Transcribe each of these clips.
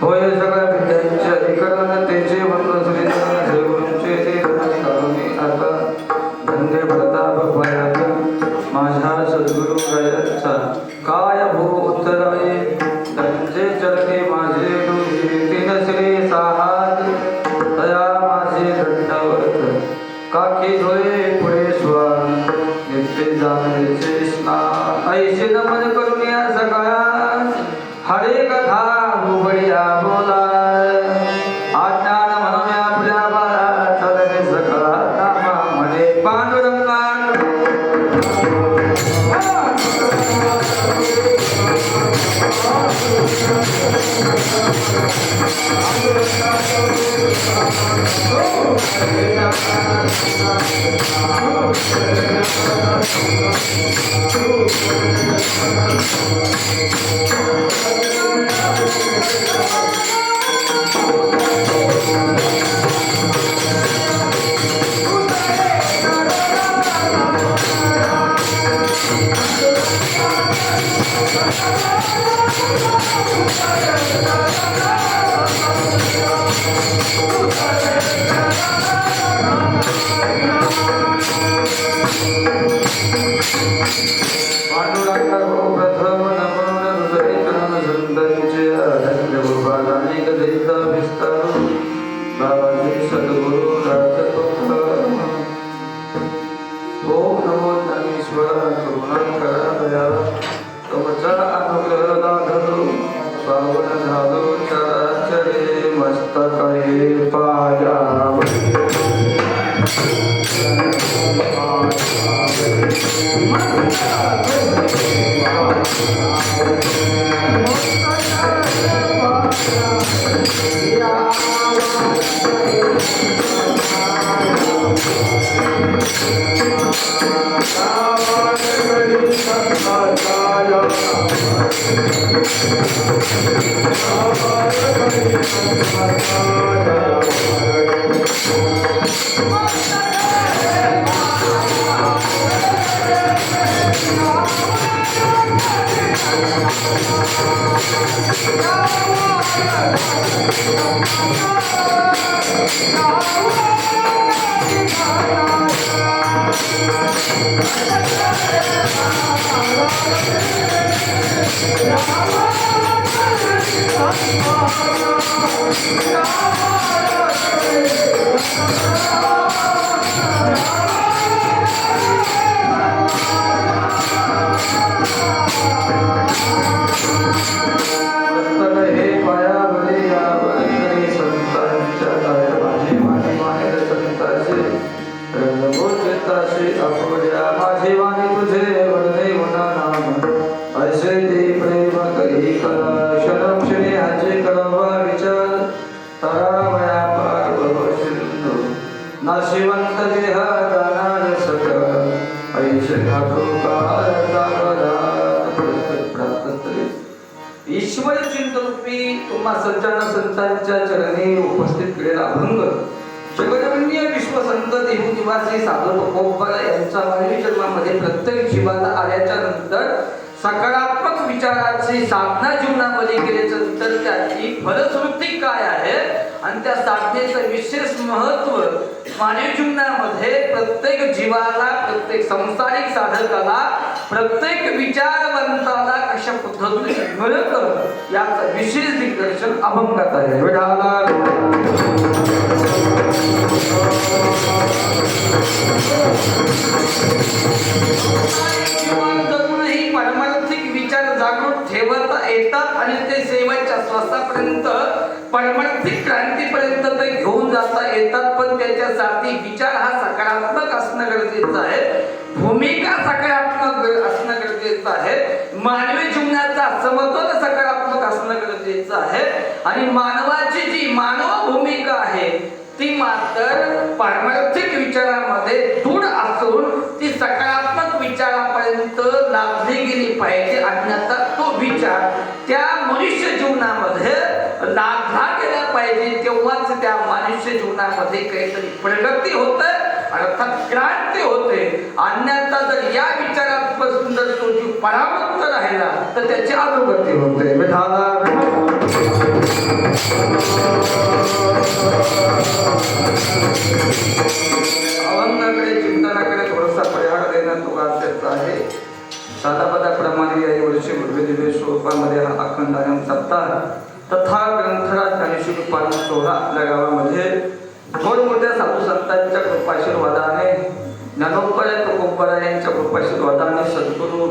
होय सगळ्या विद्यांचे अधिकरण तेचे वंद सुरेंद्र जय गुरूंचे ते धर्माची कारुणी आता धन्य प्रताप पायात माझ्या सद्गुरु गायचा काय भू उत्तराये त्यांचे चरणे माझे डोळे तीन श्री साहात तया माझे दंडवत काकी धुळे पुढे स्वान नित्य जाणेचे स्नान ऐसे नमन करून या सकाळात हरे कथा भुबडिया बोला आज्ञान म्हणून आपल्या बाळा चलने सकाळा नामा म्हणे पांडुरंगा ईश्वर चिंतनरूपी तुम्हा संतांच्या चरणी उपस्थित केलेला अभंग जगदवंदनीय विश्वसंत देहूनिवासी साधू तुकोबा यांच्या मानवी जन्मामध्ये प्रत्येक जीवाला आल्याच्या नंतर सकारात्मक विचाराची साधना जीवनामध्ये केल्याच्या नंतर त्याची फलश्रुती काय आहे आणि त्या साधनेचं विशेष महत्व मानवी जीवनामध्ये प्रत्येक जीवाला, प्रत्येक संसारिक साधकाला, प्रत्येक विचारवंताला कशा पद्धतीने मिळतं याचं विशेष दिग्दर्शन अभंगात आहे. पारमार्थिक विचार जागृत ठेवता येतात आणि ते सेवेच्या श्वासापर्यंत पारमार्थिक क्रांतीपर्यंत ते घेऊन जाता येतात, पण त्याच्यासाठी विचार हा सकारात्मक असणं गरजेचं आहे, भूमिका सकारात्मक असणं गरजेचं आहे, मानवी जीवनाचा समतोल सकारात्मक असणं गरजेचं आहे आणि मानवाची जी मानव भूमिका आहे ती मात्र पारमार्थिक विचारामध्ये दृढ असून ती सकारात्मक विचारापर्यंत लाभली गेली पाहिजे आणि आता तो विचार त्या मनुष्य जीवनामध्ये लाभला गेला पाहिजे, तेव्हाच त्या मनुष्य जीवनामध्ये काहीतरी प्रगती होते, अर्थात क्रांती होते. अन्यथा जर या विचारापासून जर तो जीव परावृत्त राहिला तर त्याची अधोगती होते. अभंगाकडे चिंतनाकडे थोडासा परिहार देणं तो गरजेचं आहे. साधापदाप्रमाणे या वर्षी भव्यदिव्य स्वरूपामध्ये हा अखंडानंद सप्ताह तथा ग्रंथराज ज्ञानेश्वरी पालन सोहळा आपल्या गावामध्ये थोर मोठ्या साधू संतांच्या कृपाशीर्वादाने, ज्ञानोपराय तुकोबराय यांच्या कृपाशीर्वादाने, सद्गुरू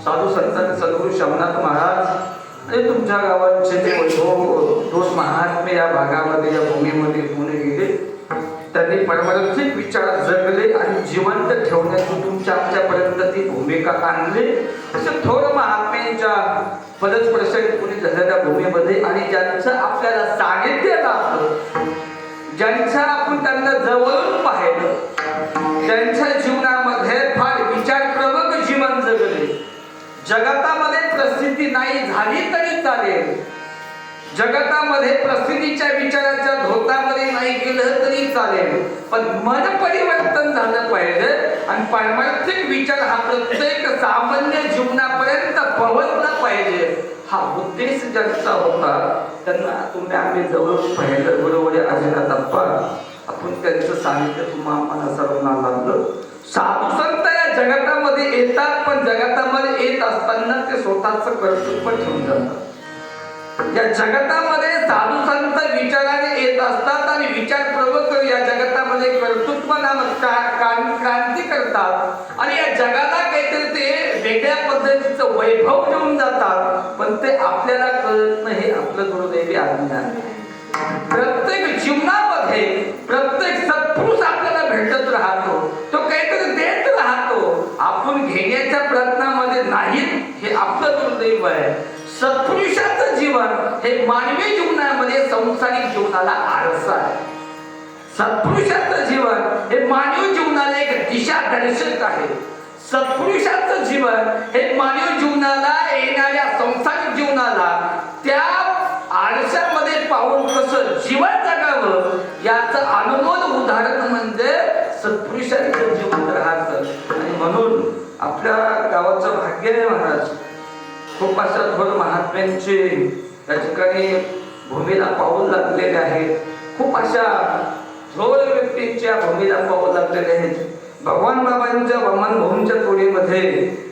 साधू संतांचे सद्गुरू शमनाथ महाराज आणि तुमच्या गावांचे जे वैभव दोष महात्मे या भागामध्ये, या भूमीमध्ये होऊन गेले, त्यांनी परमार्थिक विचार जगले आणि जिवंत ठेवण्याची तुमच्या आमच्यापर्यंत ती भूमिका आणली. असे थोर महात्म्यांच्या पदस्पर्शाने कुणी झालेल्या भूमीमध्ये आणि ज्यांचं आपल्याला सानिध्य लाभलं, ज्यांचं आपण त्यांना जवळून पाहिलं, त्यांच्या जीवनामध्ये फार विचारप्रवक जीवन जगले. जगतामध्ये प्रसिद्धी नाही झाली तरी चालेल, जगतामध्ये प्रसिद्धीच्या विचाराच्या धोतामध्ये नाही गेलं तरी चालेल, पण मन परिवर्तन झालं पाहिजे आणि पारमार्थिक विचार हा प्रत्येक सामान्य जीवनापर्यंत पोहोचला पाहिजे. हा उद्देश ज्यांचा होता त्यांना तुम्ही आम्ही जवळून पाहिलं. बरोबर आहे अजिंक्य अप्पा, आपण त्यांचं सानिध्य तुम्हा आम्हाला सर्वांना लाभलं. साधू संत या जगतामध्ये येतात, पण जगतामध्ये येत असताना ते स्वतःचं कर्तृत्व ठेवून जातात. या जगतामध्ये साधू संत विचाराने येत असतात आणि विचार प्रवक या जगतामध्ये कर्तृत्व नामक क्रांती करतात आणि या जगाला काहीतरी ते वेगळ्या पद्धतीचं वैभव घेऊन जातात, पण ते आपल्याला कळत नाही. हे आपलं दुर्दैवी आज्ञा. प्रत्येक जीवनामध्ये प्रत्येक सत्पुरुष आपल्याला भेटत राहतो, तो काहीतरी देत राहतो, आपण घेण्याच्या प्रयत्नामध्ये नाही. हे आपलं दुर्दैव आहे. सत्पुरुषाचं जीवन हे मानवी जीवनामध्ये संसारिक जीवनाला आरसा आहे. सत्पुरुषाचं जीवन हे मानवी जीवनाला एक दिशा दर्शक आहे. सत्पुरुषाचं जीवन हे मानवी जीवनाला, येणाऱ्या संसारिक जीवनाला त्या आरशामध्ये पाहून कसं जीवन जगावं याचं अनुभव उदाहरण म्हणजे सत्पुरुषाचं जीवन राहतं. आणि म्हणून आपल्या गावाचं भाग्य आहे महाराज. खूप अशा थोर महात्म्यांचे या ठिकाणी भूमीला पाऊल लागलेले आहेत. खूप अशा थोर व्यक्तींच्या भूमीला पाऊल लागलेले आहेत. भगवान बाबांच्या वामन भाऊंच्या तोडीमध्ये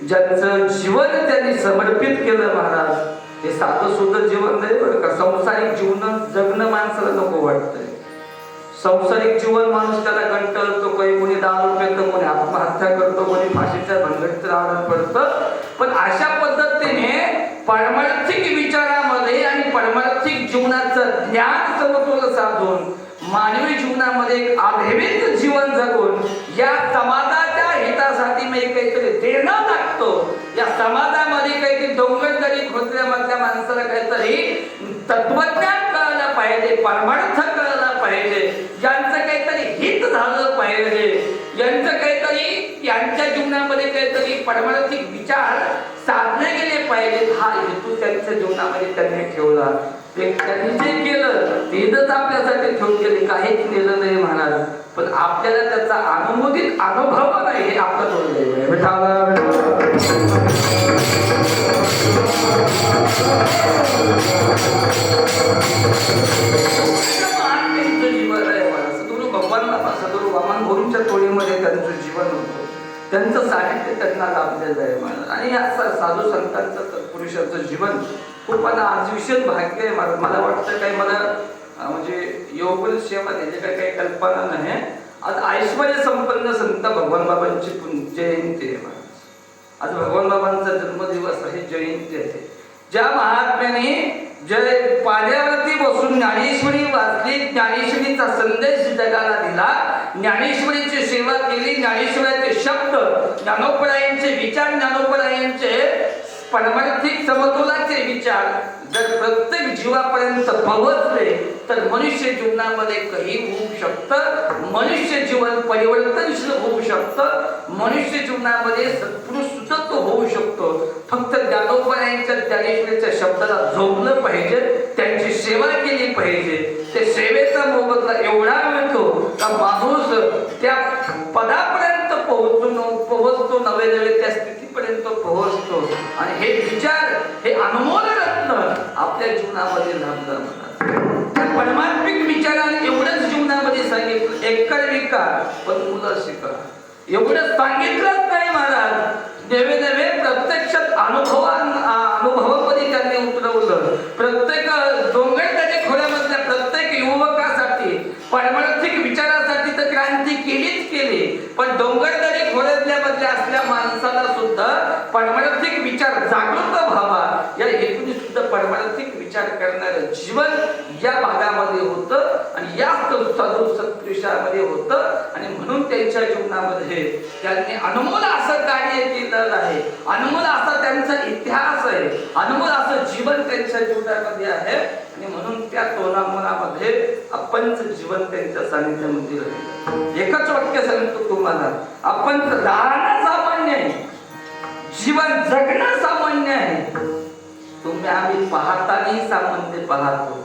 ज्यांचं जीवन त्यांनी समर्पित केलं महाराज, हे साधं सुद्धा जीवन नाही बरं का. संसारिक जीवन जगणं माणसाला नको वाटतंय. संसारिक जीवन माणूस त्याला कंटाळतो, कोणी दारू पितो, कोणी आत्महत्या करतो, कोणी फाशीच्या भानगडीत आव्हान पडतं. पण अशा पद्धतीने पारमार्थिक विचारामध्ये आणि पारमार्थिक जीवनाचं ज्ञान समतोल साधून मानवी जीवनामध्ये एक अभिव्यक्त जीवन जगून या समाजाच्या हितासाठी मी काहीतरी देणं लागतो. या समाजामध्ये काहीतरी डोंगरदरी खोचल्यामधल्या माणसाला काहीतरी तत्वज्ञान कळलं पाहिजे, परमार्थ कळला पाहिजे, यांचं काहीतरी हित झालं पाहिजे, यांचं काहीतरी यांच्या जीवनामध्ये काहीतरी परमार्थिक विचार साधले गेले पाहिजेत. हा हेतू त्यांच्या जीवनामध्ये त्यांनी ठेवला. त्यांनी जे केलं तेच आपल्यासाठी ठेवून गेले, काहीच नेलं नाही महाराज. पण आपल्याला त्याचा अनुमोदित अनुभव नाही, हे आपलं दुर्दैव आहे. जीवन आहे मला सद्गुरू भगवान बाबा, सद्गुरू वामन भाऊंच्या तोडीमध्ये त्यांचं जीवन होतं, त्यांचं साहित्य त्यांना लाभलेलं आहे मला. आणि या साधू संतांचं सत्पुरुषाचं जीवन खूप मला आज विशेष भाग्य आहे मला. मला वाटतं काही मला म्हणजे योग सेवा त्याची काही कल्पना नाही. आज ऐश्वर्य संपन्न संत भगवान बाबांची जयंती आहे मला. आज भगवान बाबांचा जन्मदिवस आहे, जयंती आहे. ज्या महात्म्याने जय पाद्यावरती बसून ज्ञानेश्वरी वाचली, ज्ञानेश्वरीचा संदेश जगाला दिला, ज्ञानेश्वरीची सेवा केली, ज्ञानेश्वराचे शब्द, ज्ञानोपरायांचे विचार, ज्ञानोपरायांचे परमार्थिक समतोलाचे विचार जर प्रत्येक जीवापर्यंत पोहोचले तर मनुष्य जीवनामध्ये काही होऊ शकतं, मनुष्य जीवन परिवर्तनशील होऊ शकतं, मनुष्य जीवनामध्ये सत्पुरुषत्व होऊ शकतो. फक्त ज्ञानोबरायांच्या ज्ञानेश्वरीच्या शब्दाला झोपलं पाहिजे, त्यांची सेवा केली पाहिजे. ते सेवेचा मोबदला एवढा मिळतो का माणूस त्या पदापर्यंत पोहोचतो, नवे त्या स्थितीपर्यंत पोहोचतो. आणि हे विचार, हे अनमोल रत्न आपल्या जीवनामध्ये लाभलं. परमात्मिक विचाराने एवढंच जीवनामध्ये सांगितलं, एकर विकार पण मुलं शिका. एवढं सांगितलंच नाही महाराज, नवे नवे प्रत्यक्षात अनुभवामध्ये त्यांनी उतरवलं. प्रत्येक डोंगरदऱ्या खोऱ्यामधल्या प्रत्येक युवकासाठी परमार्थिक विचारासाठी तर क्रांती केलीच केली, पण डोंगरदऱ्या खोऱ्यातल्या मधल्या असल्या माणसाला सुद्धा परमार्थिक विचार जागृत व्हावा या हेतूने सुद्धा परमार्थिक विचार करणारं जीवन या भागामध्ये होतं आणि या साधू सत्पुरुषामध्ये होतं. आणि म्हणून त्यांच्या जीवनामध्ये त्यांनी अनमोल असं कार्य केलेलं आहे, अनमोल असा त्यांचा इतिहास आहे, अनमोल असं जीवन त्यांच्या जीवनामध्ये आहे. आणि म्हणून त्या तोलामोलामध्ये आपणच जीवन त्यांच्या सानिध्यामध्ये राहिलं. एकच वाक्य सांगतो तुम्हाला, आपण राहणं सामान्य आहे, जीवन जगणं सामान्य आहे. तुम्ही आम्ही पाहतानाही सामान्य पाहतो,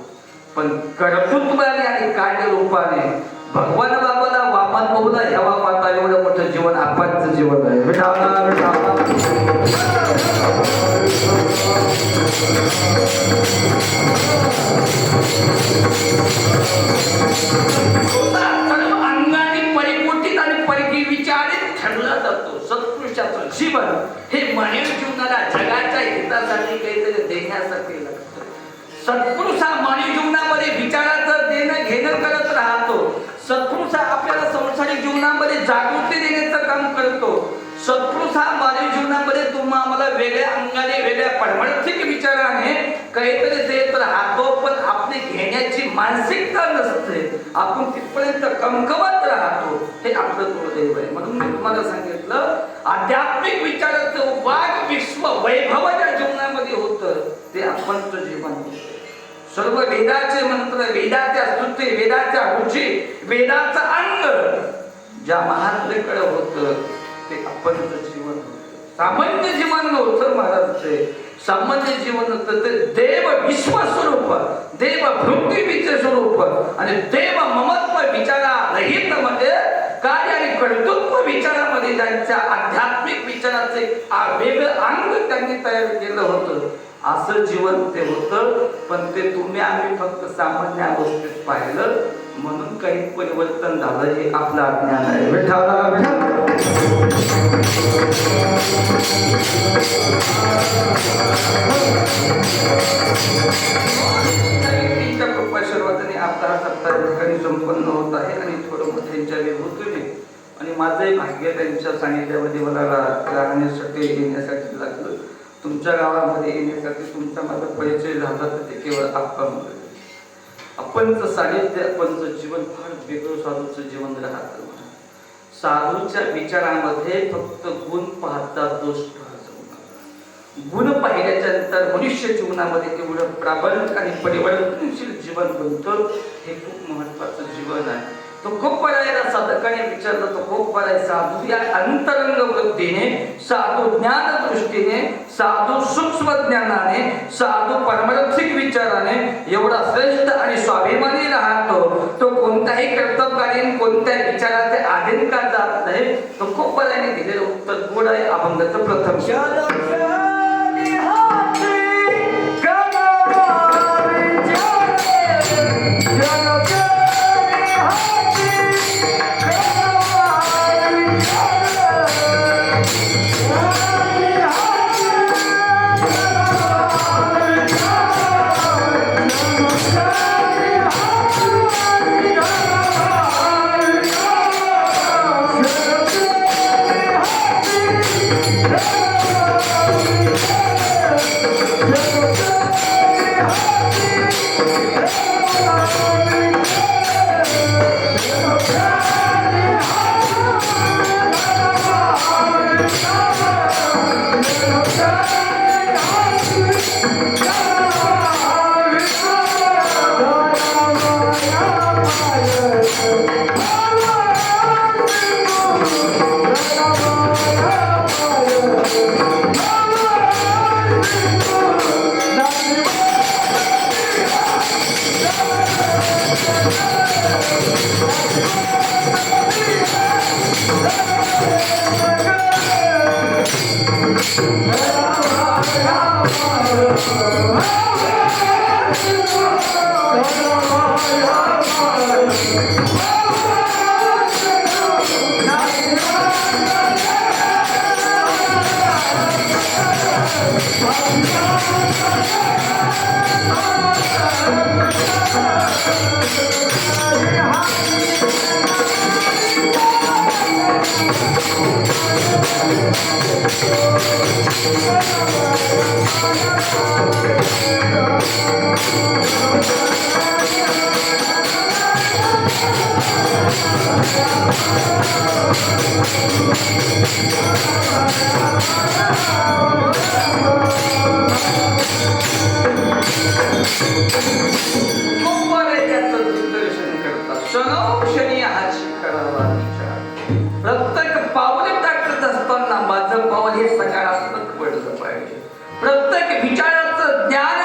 पण कर्तृत्वाने आणि कार्यरूपाने भगवान बाबाला वामन बहुला ह्यावा पाहता एवढं मोठं जीवन आपणचं जीवन आहे. सर्व अंगाने परिपूर्तित आणि परकी विचारित ठरला जातो. सत्पुरुषाचं जीवन हे मानव जीवनाला जगाच्या हितासाठी काहीतरी देण्यासाठी लागतं. सत्पुरुष हा मानवी जीवनामध्ये विचाराचं देणं घेणं करत राहतो. सत्पुरुष हा आपल्याला संसारिक जीवनामध्ये जागृती देण्याचं काम करतो. सत्पुरुष हा मानवी जीवनामध्ये आम्हाला वेगळ्या अंगाने वेगळ्या परमार्थिक विचाराने काहीतरी देत राहतो, पण आपली घेण्याची मानसिकता नसते. आपण तिथपर्यंत कमकवत राहतो. हे आपलं दुर्दैव आहे. म्हणून मी तुम्हाला सांगितलं, आध्यात्मिक विचाराचं वाघ विश्व वैभव ज्या जीवनामध्ये होतं ते आपणचं जीवन होतं. सर्व वेदाचे मंत्र, वेदाच्या स्तुती, वेदाच्या रुची, वेदाचं अंग ज्या महात्मेकडे होतं ते आपणचं जीवन होतं. सामान्य जीवन नव्हतं महाराज, ते सामान्य जीवन होतं. ते देव विश्वस्वरूप, देव पृथ्वीचे स्वरूप आणि देव ममत्व विचारा रहित मध्ये कार्य आणि कर्तृत्व विचारामध्ये त्यांच्या आध्यात्मिक विचाराचे वेगळं अंग त्यांनी तयार केलं होतं. असं जीवन ते होतं, पण ते तुम्ही आम्ही फक्त सामान्य अवस्थेत पाहिलं म्हणून काही परिवर्तन झालं हे आपलं अज्ञान आहे. कृपाशीर्वादाने आपला हा सप्ताह ठिकाणी संपन्न होत आहे आणि थोडं त्यांच्या विभूतीने आणि माझंही भाग्य त्यांच्या सानिध्यामध्ये मला राहण्यासाठी येण्यासाठी लागलं. तुमच्या गावामध्ये येण्यासाठी तुमचा माझा परिचय झाला तर ते केवळ आपणचं सानिध्य, आपणचं जीवन फार वेगळं साधूचं जीवन राहतं. साधूच्या विचारामध्ये फक्त गुण पाहतात, दोष पाहतात. गुण पाहिल्याच्या नंतर मनुष्य जीवनामध्ये एवढं प्राबल्य आणि परिवर्तनशील जीवन बनतं. हे खूप महत्वाचं जीवन आहे. तो खूप बरायला साधकाने विचारलं, तो खूप बराय साधू या अंतरंग वृत्तीने, साधू ज्ञान दृष्टीने, साधू सूक्ष्म ज्ञानाने, साधू परमार्थिक विचाराने एवढा श्रेष्ठ आणि स्वाभिमानी राहतो. तो कोणत्याही कर्तव्यकालीन कोणत्याही विचाराचे अधीन का जात नाही. तो खूप बरायने दिलेलं उत्तर गोड आहे. अभंगाचं प्रथम क्षणोक्षणी हाची करावा विचार. प्रत्येक पाऊल टाकत असताना माझं पाऊल हे सकारात्मक पडलं पाहिजे. प्रत्येक विचाराचं ज्ञान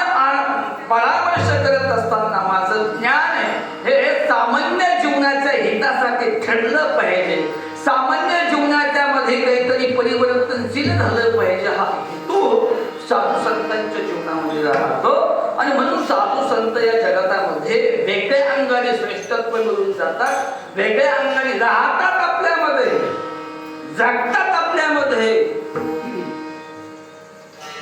परामर्श करत असताना माझं ज्ञान हे सामान्य जीवनाच्या हितासाठी ठरलं पाहिजे. सामान्य जीवनाच्या मध्ये काहीतरी परिवर्तनशील झालं पाहिजे. हा हेतू साधू संतांच्या जीवनामध्ये राहतो. आणि म्हणून साधू संत या जगतामध्ये वेगळ्या अंगाने श्रेष्ठत्व मिळून जातात, वेगळ्या अंगाने राहतात, आपल्यामध्ये जगतात, आपल्यामध्ये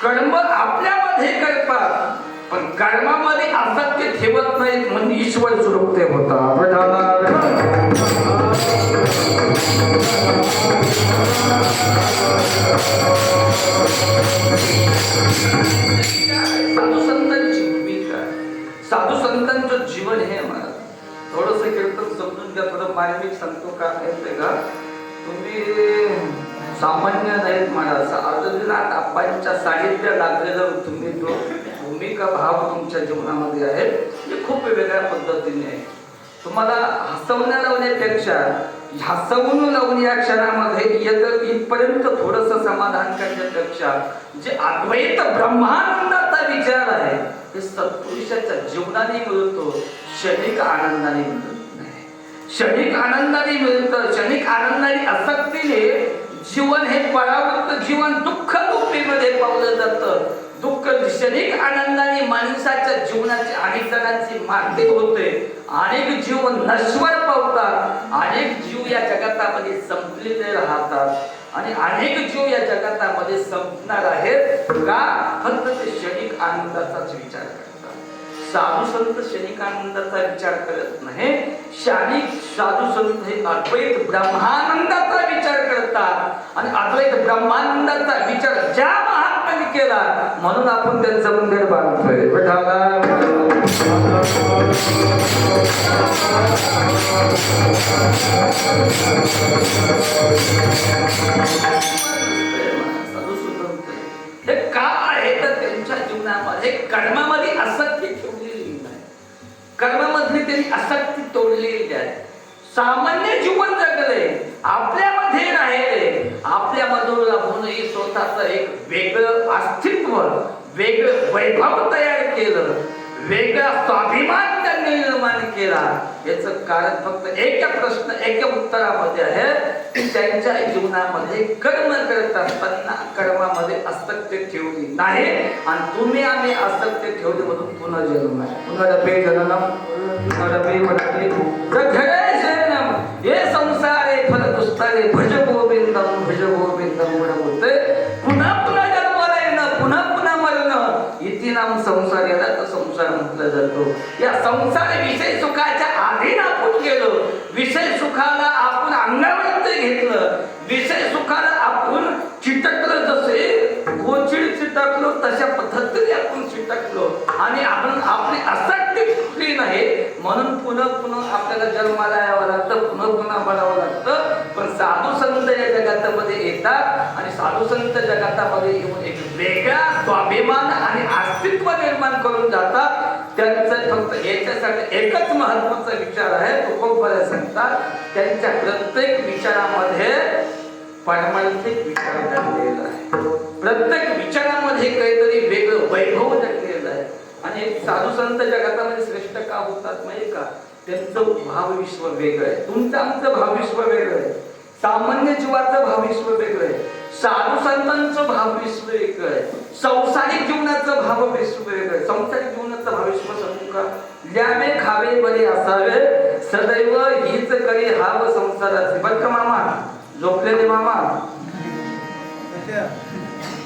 कर्म आपल्यामध्ये करतात, पण कर्मामध्ये आसक्ती ठेवत नाहीत. म्हणजे ईश्वर स्वरूप ते होतात. साधू संतांची भूमिका, साधू संतांचं जीवन हे मला थोडस कीर्तन समजून घ्या. थोडं मार्मिक सांगतो का माहितीये का, तुम्ही सामान्य नाहीत मला. अर्धनाथ आप्पांच्या साहित्य लागलेलं तुम्ही तो भूमिका भाव तुमच्या जीवनामध्ये आहे, हे खूप वेगळ्या पद्धतीने आहे. तुम्हाला हसवण्या लावण्यापेक्षा हसवून लावून या क्षणामध्ये येतं इथपर्यंत थोडस समाधान करण्यापेक्षा जे अद्वैत ब्रह्मानंदाचा विचार आहे हे सत्पुरुषाच्या जीवनाने मिळतो, क्षणिक आनंदाने मिळत नाही. क्षणिक आनंदाने मिळतं, क्षणिक आनंदाने आसक्तीने जीवन हे परावृत्त जीवन दुःख दुःखीमध्ये पावलं जातं. दुःख क्षणिक आनंदाने माणसाच्या जीवनाची अनेक जणांची मागणी होते. अनेक जीव नश्वर पावतात, अनेक जीव या जगतामध्ये संपलेले राहतात आणि अनेक जीव या जगतामध्ये संपणार आहेत का फक्त ते क्षणिक आनंदाचाच विचार करतात. साधू संत क्षणिक आनंदाचा विचार करत नाही. साधू संत हे अद्वैत ब्रह्मानंदाचा विचार करतात आणि अद्वैत ब्रह्मानंदाचा विचार ज्या महात्म्याने केला म्हणून आपण त्यांचं मंदिर बांधतोय. हे का आहे तर त्यांच्या जीवनामध्ये कर्मामध्ये आसक्ती ठेवलेली नाही, कर्मामधली त्यांनी आसक्ती तोडलेली आहे. सामान्य जीवन जगले, आपल्यामध्ये राहिले, आपल्यामधून लाभूनही स्वतःच एक वेगळं अस्तित्व, वेगळं वैभव तयार केलं, वेगळा स्वाभिमान त्यांनी निर्माण केला. याचं कारण फक्त एका उत्तरामध्ये आहे, त्यांच्या जीवनामध्ये कर्म करत असताना कर्मामध्ये आसक्ती ठेवली नाही. आणि तुम्ही आम्ही आसक्ती ठेवली म्हणून पुन्हा जन्म आहे, पुन्हा डबे जननम, पुन्हा डबे पडते घरे शरणम हे संसारे फल दुस्तारे भज गोविंदम भज गोविंदम म्हणते. पुन्हा पुन्हा जन्माला येणं, पुन्हा पुन्हा मरणं, इति नाम संसार. याला तर संसार म्हटलं जातो. या संसार विषय सुखाच्या आधीन आपण गेलो, विषय सुखाला आपण अंगावरती घेतलं, विषय सुखाला आपण चिटकलं, जसे गोचिड चिटकलो तशा पद्धतीने आपण चिटकलो आणि आपण आपली आसक्ती फुटली नाही म्हणून पुन्हा पुन्हा आपल्याला जन्माला यावं लागतं, पुन्हा पुन्हा बघावं लागतं. पण साधू संत या जगातामध्ये येतात आणि साधू संत जगातामध्ये येऊन एक वेगळा स्वाभिमान आणि अस्तित्व निर्माण करून जातात. त्यांचं फक्त याच्यासाठी एकच महत्वाचा विचार आहे, तो खूप बऱ्या सांगतात. त्यांच्या प्रत्येक विचारामध्ये पारमार्थिक विचार दडलेला आहे, प्रत्येक विचारामध्ये काहीतरी वेगळं वैभव दडलेलं आहे. आणि साधू संत जगातामध्ये श्रेष्ठ का होतात माहिती का, त्यांचं भावविश्व वेगळं आहे, तुमचं आमचं भावविश्व वेगळं आहे, सामान्य जीवाचं भावविश्व वेगळं आहे, साधू संतांचं भावविश्व वेगळं आहे, संसारिक जीवनाचं भावविश्व वेगळं आहे. संसारिक जीवनाचं भावविश्व सांगू का, ल्यावे खावे बरे असावे सदैव हीच करी हाव संसाराचे. बरं का मामा, झोपलेले मामा,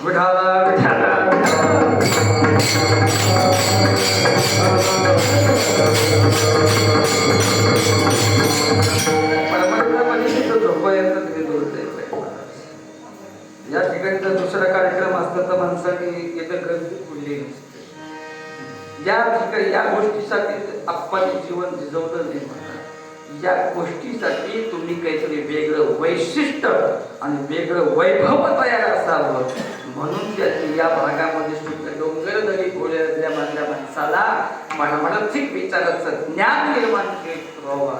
विठाला विठाला या ठिकाणी जर दुसरा कार्यक्रम असता तर माणसाने येतं गर्दी पडली नसते. या ठिकाणी या गोष्टीसाठी आपण जीवन झिजवलं नाही म्हणतात. या गोष्टीसाठी तुम्ही काहीतरी वेगळं वैशिष्ट्य आणि वेगळं वैभव तयार असावं म्हणून त्यांनी या भागामध्ये शुद्ध डोंगरदरी खोऱ्यातल्या मधल्या माणसाला पारमार्थिक विचाराचं ज्ञान निर्माण करीत व्हावा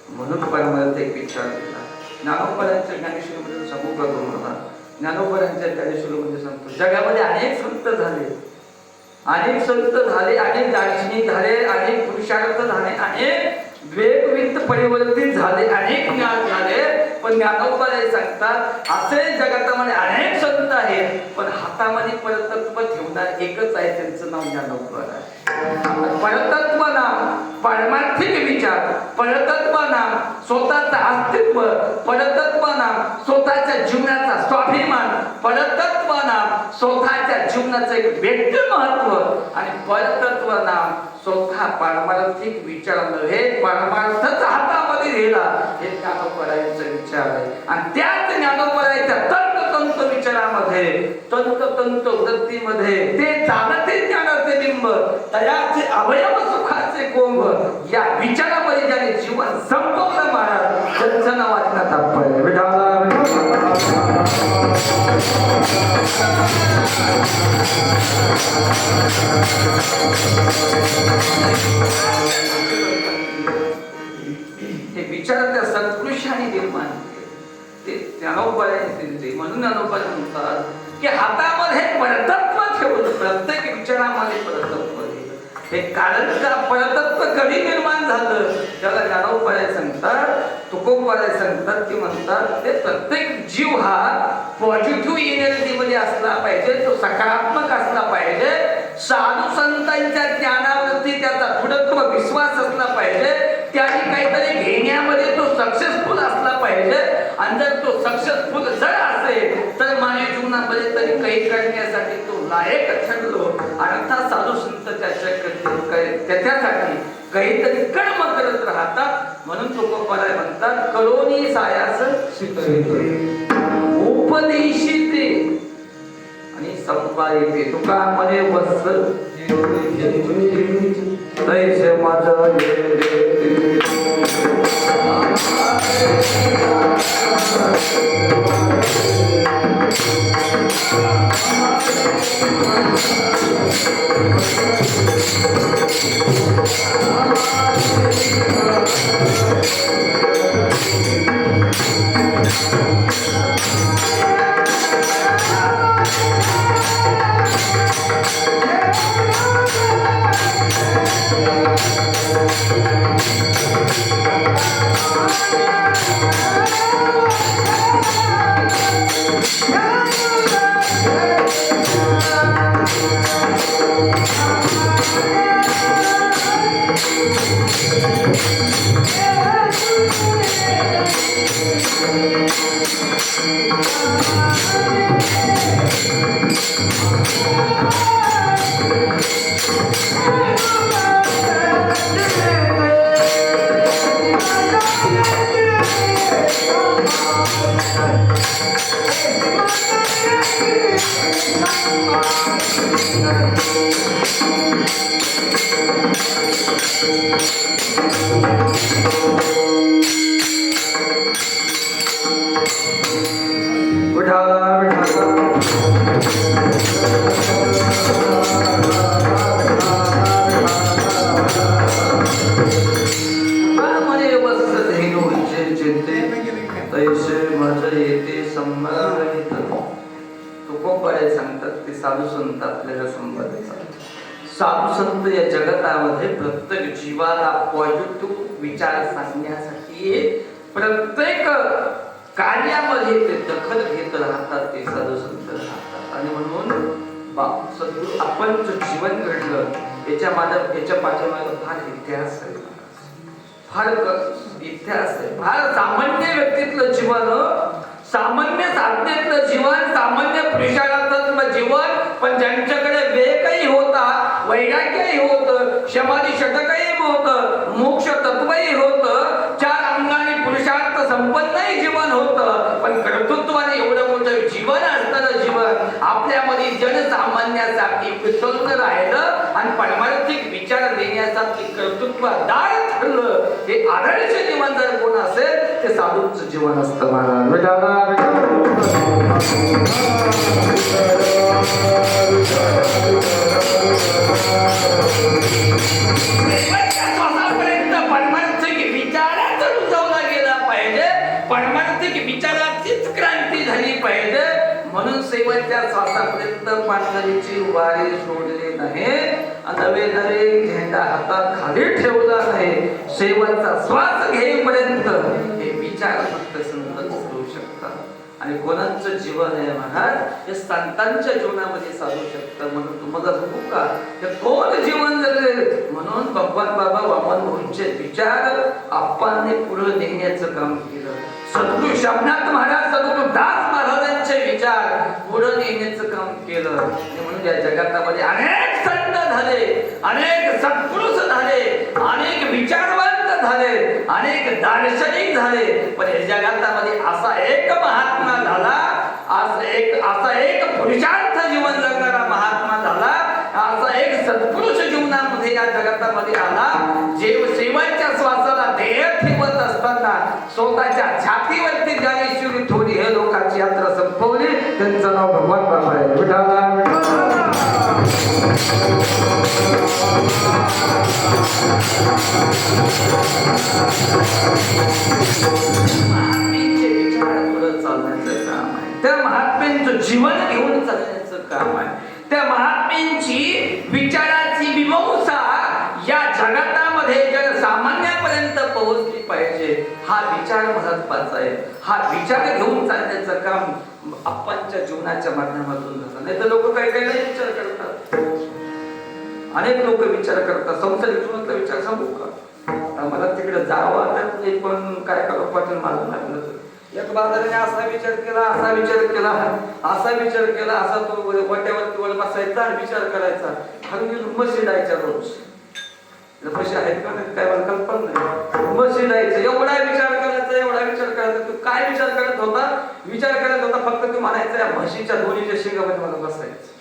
म्हणून पारमार्थिक विचार केला. ज्ञानोबरांच्या ज्ञानेश्वरीमध्ये समूह करून होता. ज्ञानोबरांच्या ज्ञानेश्वरीमध्ये सांगतो जगामध्ये अनेक संत झाले, अनेक दार्शनिक झाले, अनेक पुरुषार्थ झाले, अनेक वेगवित परिवर्तित झाले, अनेक ज्ञान झाले, पण ज्ञानोबराय सांगतात असे जगामध्ये अनेक संत आहेत पण हातामध्ये परतत्व ठेवणार एकच आहे, त्यांचं नाव ज्ञानोबर आहे. परतत्व नाम पारमार्थिक विचार, परतत्व नाम स्वतःचं अस्तित्व, परतत्व नाम स्वतःच्या जीवनाचा स्वाभिमान, परतत्व नाम स्वतःच्या जीवनाचं एक व्यक्तिमत्व आणि परतत्व नाम स्वतः पारमार्थिक विचार नव्हे परमार्थच हातामध्ये दिला हे ज्ञानोबरायांचा विचार आहे. आणि त्याच ज्ञानोबरायांच्या तंतोतंत विचारामध्ये तंतोतंत वृत्तीमध्ये ते जाणते ज्ञानाचे बिंब तयाचे अवयव सुखाचे कोंब या विचारामध्ये ज्याने जीवन संपवलं महाराज त्यांचं नाव वाचण्यात तात्पर्य हे विचार त्या सत्पुरुषाने निर्माण ते ज्ञानोबरायांनी दिले. म्हणून ज्ञानोबर म्हणतात की हातामध्ये परतत्व ठेवलं, प्रत्येक विचारामध्ये परतत्व हे कारण का परतत्व कधी निर्माण झालं त्याला ज्ञानोबराय सांगतात, तुकोबराय सांगतात की म्हणतात ते प्रत्येक जीव हा पॉझिटिव्ह एनर्जी मध्ये असला पाहिजे, तो सकारात्मक असला पाहिजे, साधू संतांच्या ज्ञानावरती त्याचा दृढत्व विश्वास असला पाहिजे, त्याने काहीतरी घेण्यामध्ये तो सक्सेसफुल असला पाहिजे. आणि जर तो सक्सेसफुल जर असेल तर मानवी जीवनामध्ये तरी काही करण्यासाठी तो लायक ठरलो. अर्थात साधू संत त्याच्यासाठी काहीतरी कर्म करत राहतात. म्हणून तुकोबराय म्हणतात कलोनी सायास उपदेशिते आणि संपादिते तुका मने वस तैसे माझा साधू संत आपल्याला संबंधित साधू संत या जगतामध्ये प्रत्येक जीवाला पॉझिटिव्ह विचार सांगण्यासाठी प्रत्येक कार्यामध्ये ते दखल घेत राहतात, ते साधू संत राहतात. आणि म्हणून सद्गुरू आपण जे जीवन घडलं याच्या पाठीमागे फार इतिहास आहे, फार इतिहास आहे. फार सामान्य व्यक्तीतलं जीवन, सामान्य साधनेतलं जीवन, सामान्य पुरुषार्थातलं जीवन, पण ज्यांच्याकडे वेगही होता, वैराग्यही होतं, समाधी षटकही होतं, मोक्ष तत्वही होतं, चार अंगाने पुरुषार्थ संपन्नही जीवन होतं. पण कर्तृत्वाने एवढं मोठं जीवन असताना जीवन आपल्यामध्ये जनसामान्यासाठी पिसळून राहिलं आणि परमार्थिक विचार देण्यासाठी कर्तृत्वदार ठरलं. हे आदर्श जीवन जर कोण असेल ते साधूंचं जीवन असतं महाराज. श्वासापर्यंत परमार्थिक विचारात रुजवला गेला पाहिजे, परमार्थिक विचाराचीच क्रांती झाली पाहिजे. म्हणून शेवटच्या श्वासापर्यंत पांढरीची वारी सोडली नाही, नवे नवे झेंडा हातात खाली ठेवला नाही. शेवटचा श्वास घेईपर्यंत हे विचार फक्त संतच करू शकतात. आणि कोणाचं जीवन आहे महाराज हे संतांच्या जीवनामध्ये साधू शकतं. म्हणून तुम्हाला सांगू का हे कोण जीवन जगले. म्हणून भगवान बाबा वामन भाऊंचे विचार आपण पुढे नेण्याचं काम केलं. सद्गुरु शमनाथ महाराज, सद्गुरु दास महाराजांचे विचार पुढे नेण्याचं काम केलं. म्हणून या जगामध्ये अनेक संत झाले, अनेक सत्पुरुष झाले, अनेक विचारवंत झाले, अनेक दार्शनिक झाले. पण या जगामध्ये असा एक महात्मा झाला, असा एक पुरुषार्थ जीवन जगणारा महात्मा झाला, असा एक सत्पुरुष जीवनामध्ये या जगतामध्ये आला. जे शेवटच्या श्वासाला ध्येय ठेवत असताना स्वतःच्या छातीवरती ज्ञानेश्वरी थोडी हे लोकांची यात्रा संपवली. त्यांचं नाव भगवान बाबा आहे. महात्म्यांचे विचार पुढे चालण्याचं काम आहे, त्या महात्म्यांचं जीवन घेऊन चालण्याचं काम आहे. त्या महात्म्यांची विचाराची विमंसा या जगतामध्ये जनसामान्यापर्यंत पोहोचली पाहिजे. हा विचार महत्वाचा आहे. हा विचार घेऊन चालण्याचं काम आपणच्या जीवनाच्या माध्यमातून झालं. नाही तर लोक काही काही नाही विचार करतात. अनेक लोक विचार करतात. संसारिक जीवनातला विचार सांगू का, मला तिकडे जावं तर पण काय करू पाटील माझं लागलं. एक बाजाराने असा विचार केला, असा विचार केला, असा विचार केला, असा तो वाट्यावरती वर बसायचा आणि विचार करायचा. म्हशी द्यायच्या रोज. म्हशी आहेत का नाही काय मला कल्पना नाही. म्हशी द्यायचं, एवढा विचार करायचा, एवढा विचार करायचा. तू काय विचार करत होता? विचार करत होता फक्त तू म्हणायचा म्हशीच्या दोन्हीच्या शेंगामध्ये मला बसायचं.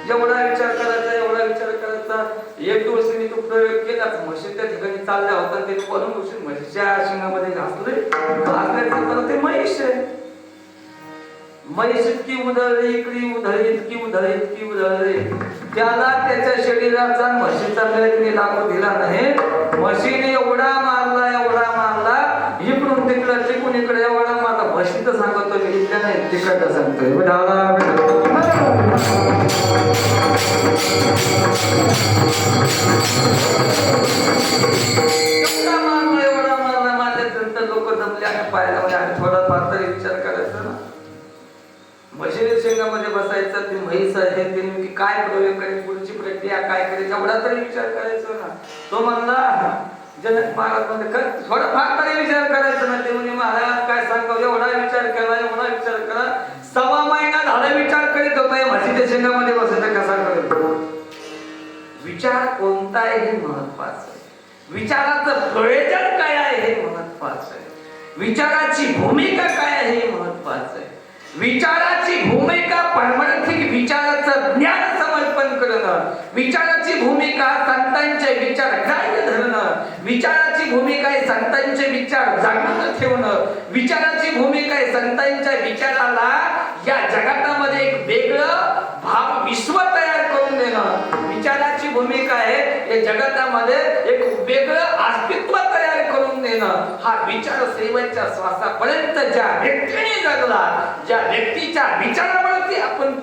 एवढा विचार करायचा, एवढा विचार करायचा. एक दिवस मी तो प्रयोग केलाच. म्हशी त्या ठिकाणी चालल्या होता, ते बनून बसून म्हशीच्या शेंगामध्ये घासले. घासल्यानंतर ते म्हैस आहे. म्हैस इतकी उधळली, इतकी उधळली, इतकी उधळली, इतकी उधळली. त्याला त्याच्या शरीराचा म्हशीचा मेळच लागू दिला नाही. म्हशीने एवढा मारला, एवढा मारला, इकडून तिकडं तिकडून इकडे एवढा मारला. म्हशी तर सांगतो मी, इतक्या नाही तिकडं सांगतोय. एवढा मारला मारल्यानंतर लोक जमले आणि पाहायला आणि थोडाफार तरी विचार करायचा ना. म्हशीच्या शेंगामध्ये बसायचं, ती म्हैस आहे, ती काय प्रयोग करेल, पुढची प्रक्रिया काय करेल, एवढा तरी विचार करायचा ना. तो म्हणला जनक महाराज म्हणजे थोडाफार तरी विचार करायचा ना. ते म्हणजे महाराज काय सांगावं, एवढा विचार केला, एवढा विचार केला. 6 महिना झाला विचार करीत होता म्हशीच्या शेंगामध्ये बसायचा कसा करतो. विचार कोणता आहे हे महत्वाचं आहे. विचाराचं प्रयोजन काय आहे हे महत्वाचं आहे. विचाराची भूमिका काय आहे हे महत्वाचं आहे. विचाराची भूमिका परमार्थिक विचाराचं ज्ञान समर्पण करणं, विचाराची भूमिका संतांचे विचार ग्राह्य धरणं, विचाराची भूमिका आहे संतांचे विचार जागृत ठेवणं, विचाराची भूमिका आहे संतांच्या विचाराला या जगामध्ये एक वेगळं भाव विश्व तयार करून देणं. विचाराची भूमिका आहे या जगतामध्ये एक वेगळं अस्तित्व तयार करून देणं. हा विचार शेवटच्या श्वासापर्यंत ज्या व्यक्तीने जगला, ज्या व्यक्तीच्या विचारावरती आपण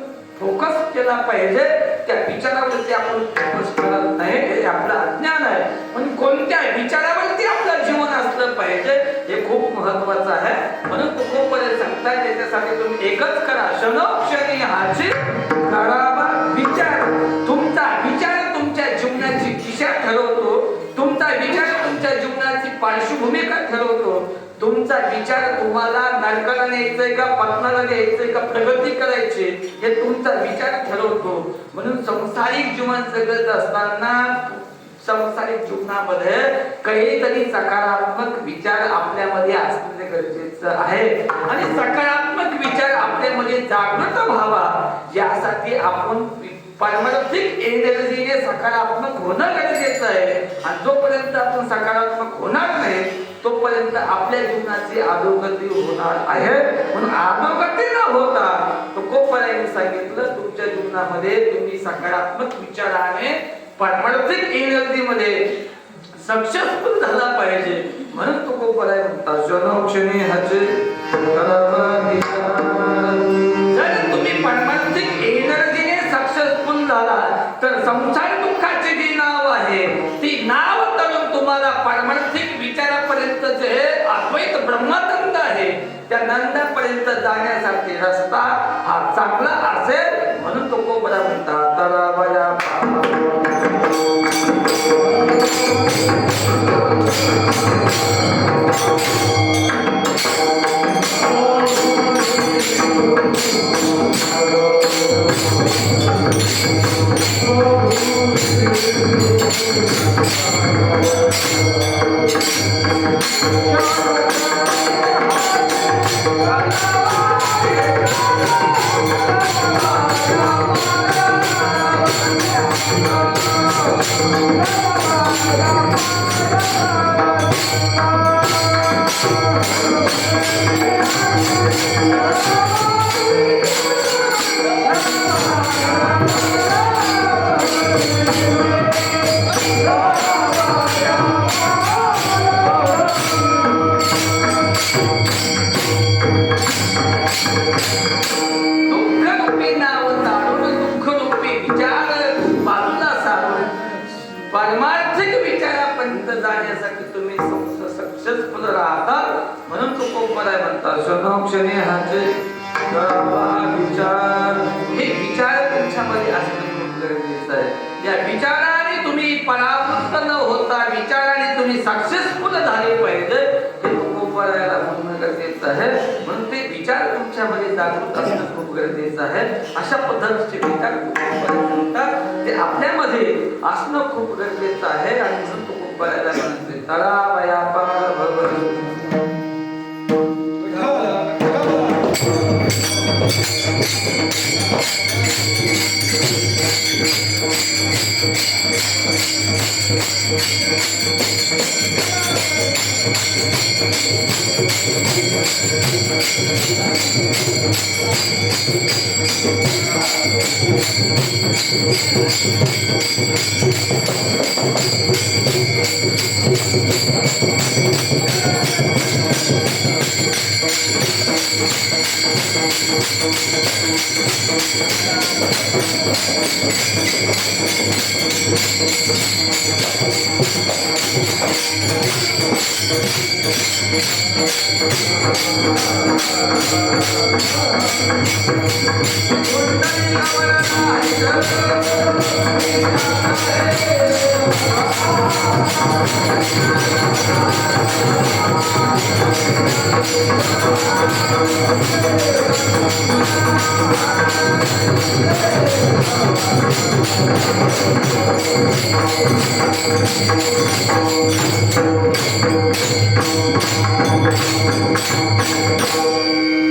फोकस केला पाहिजे, त्या विचारावरती आपण फोकस करत नाही हे आपलं अज्ञान आहे. म्हणून कोणत्या विचारावरती आपलं जीवन असलं पाहिजे हे खूप महत्वाचं आहे. म्हणून तुकोबरे सांगतात त्याच्यासाठी तुम्ही एकच करा, क्षणोक्षणी हाची करावा विचार. तुमचा विचार तुमच्या जीवनाची दिशा ठरवतो, तुमचा विचार तुमच्या जीवनाची पार्श्वभूमिका ठरवतो. तुमचा विचार तुम्हाला नरकाला न्यायचंय का पतनाला न्यायचंय का प्रगती करायची हे तुमचा विचार ठरवतो. म्हणून संसारिक जीवन जगत असताना संसारिक जीवनामध्ये काहीतरी सकारात्मक विचार आपल्यामध्ये असणे गरजेचं आहे आणि सकारात्मक विचार आपल्यामध्ये जागृत व्हावा आपण पारमार्थिक एनर्जीने सकारात्मक होणं गरजेचं आहे. आणि जोपर्यंत आपण सकारात्मक होणार नाही तोपर्यंत आपल्या जीवनाची अधोगती होणार आहे. म्हणून अधोगती न होता तुकोबरायांनी सांगितलं तुमच्या जीवनामध्ये तुम्ही सकारात्मक विचाराने पारमार्थिक एनर्जी मध्ये सक्सेसफुल झाला पाहिजे. म्हणून तुकोबराय म्हणतात क्षणी ह्याचे जर तुम्ही पारमार्थिक एनर्जीने सक्सेसफुल झाला तर संसार दुःखाचे जे नाव आहे ती नाव तरुण तुम्हाला पारमार्थिक विचारापर्यंत जे अद्वैत ब्रह्मानंद आहे त्या नंदापर्यंत जाण्यासाठी रस्ता हा चांगला असेल. म्हणून तुकोबरा म्हणतात तरावया पारमार्थिक विचारापर्यंत जाण्यासाठी तुम्ही सक्सेसफुल राहतात. म्हणून तुकोबराय म्हणतात क्षणी ह्याचे विचार हे विचार तुमच्यामध्ये असणं खूप गरजेचं आहे. या विचाराने तुम्ही परावृत्त न होता विचाराने तुम्ही सक्सेसफुल झाले पाहिजे हे तुकोबरायाला म्हणणं गरजेचं आहे. म्हणून ते विचार तुमच्यामध्ये जागृत असणं खूप गरजेचं आहे. अशा पद्धतीचे विचार तुकोबराय म्हणतात ते आपल्यामध्ये असणं खूप गरजेचं आहे. आणि म्हणून तुकोबरायाला म्हणते तरावया पार भगवंत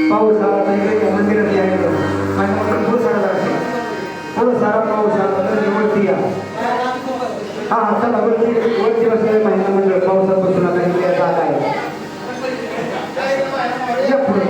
पाऊस आला तर इकडे मंदिरात यायचं माझ्या बहुत सारा लागते थोडं सारा पाऊस आला तर वरती या हा चला वरती बसलेले महिना मंडळ पावसात बसून आता इकडे जात आहे या पुढे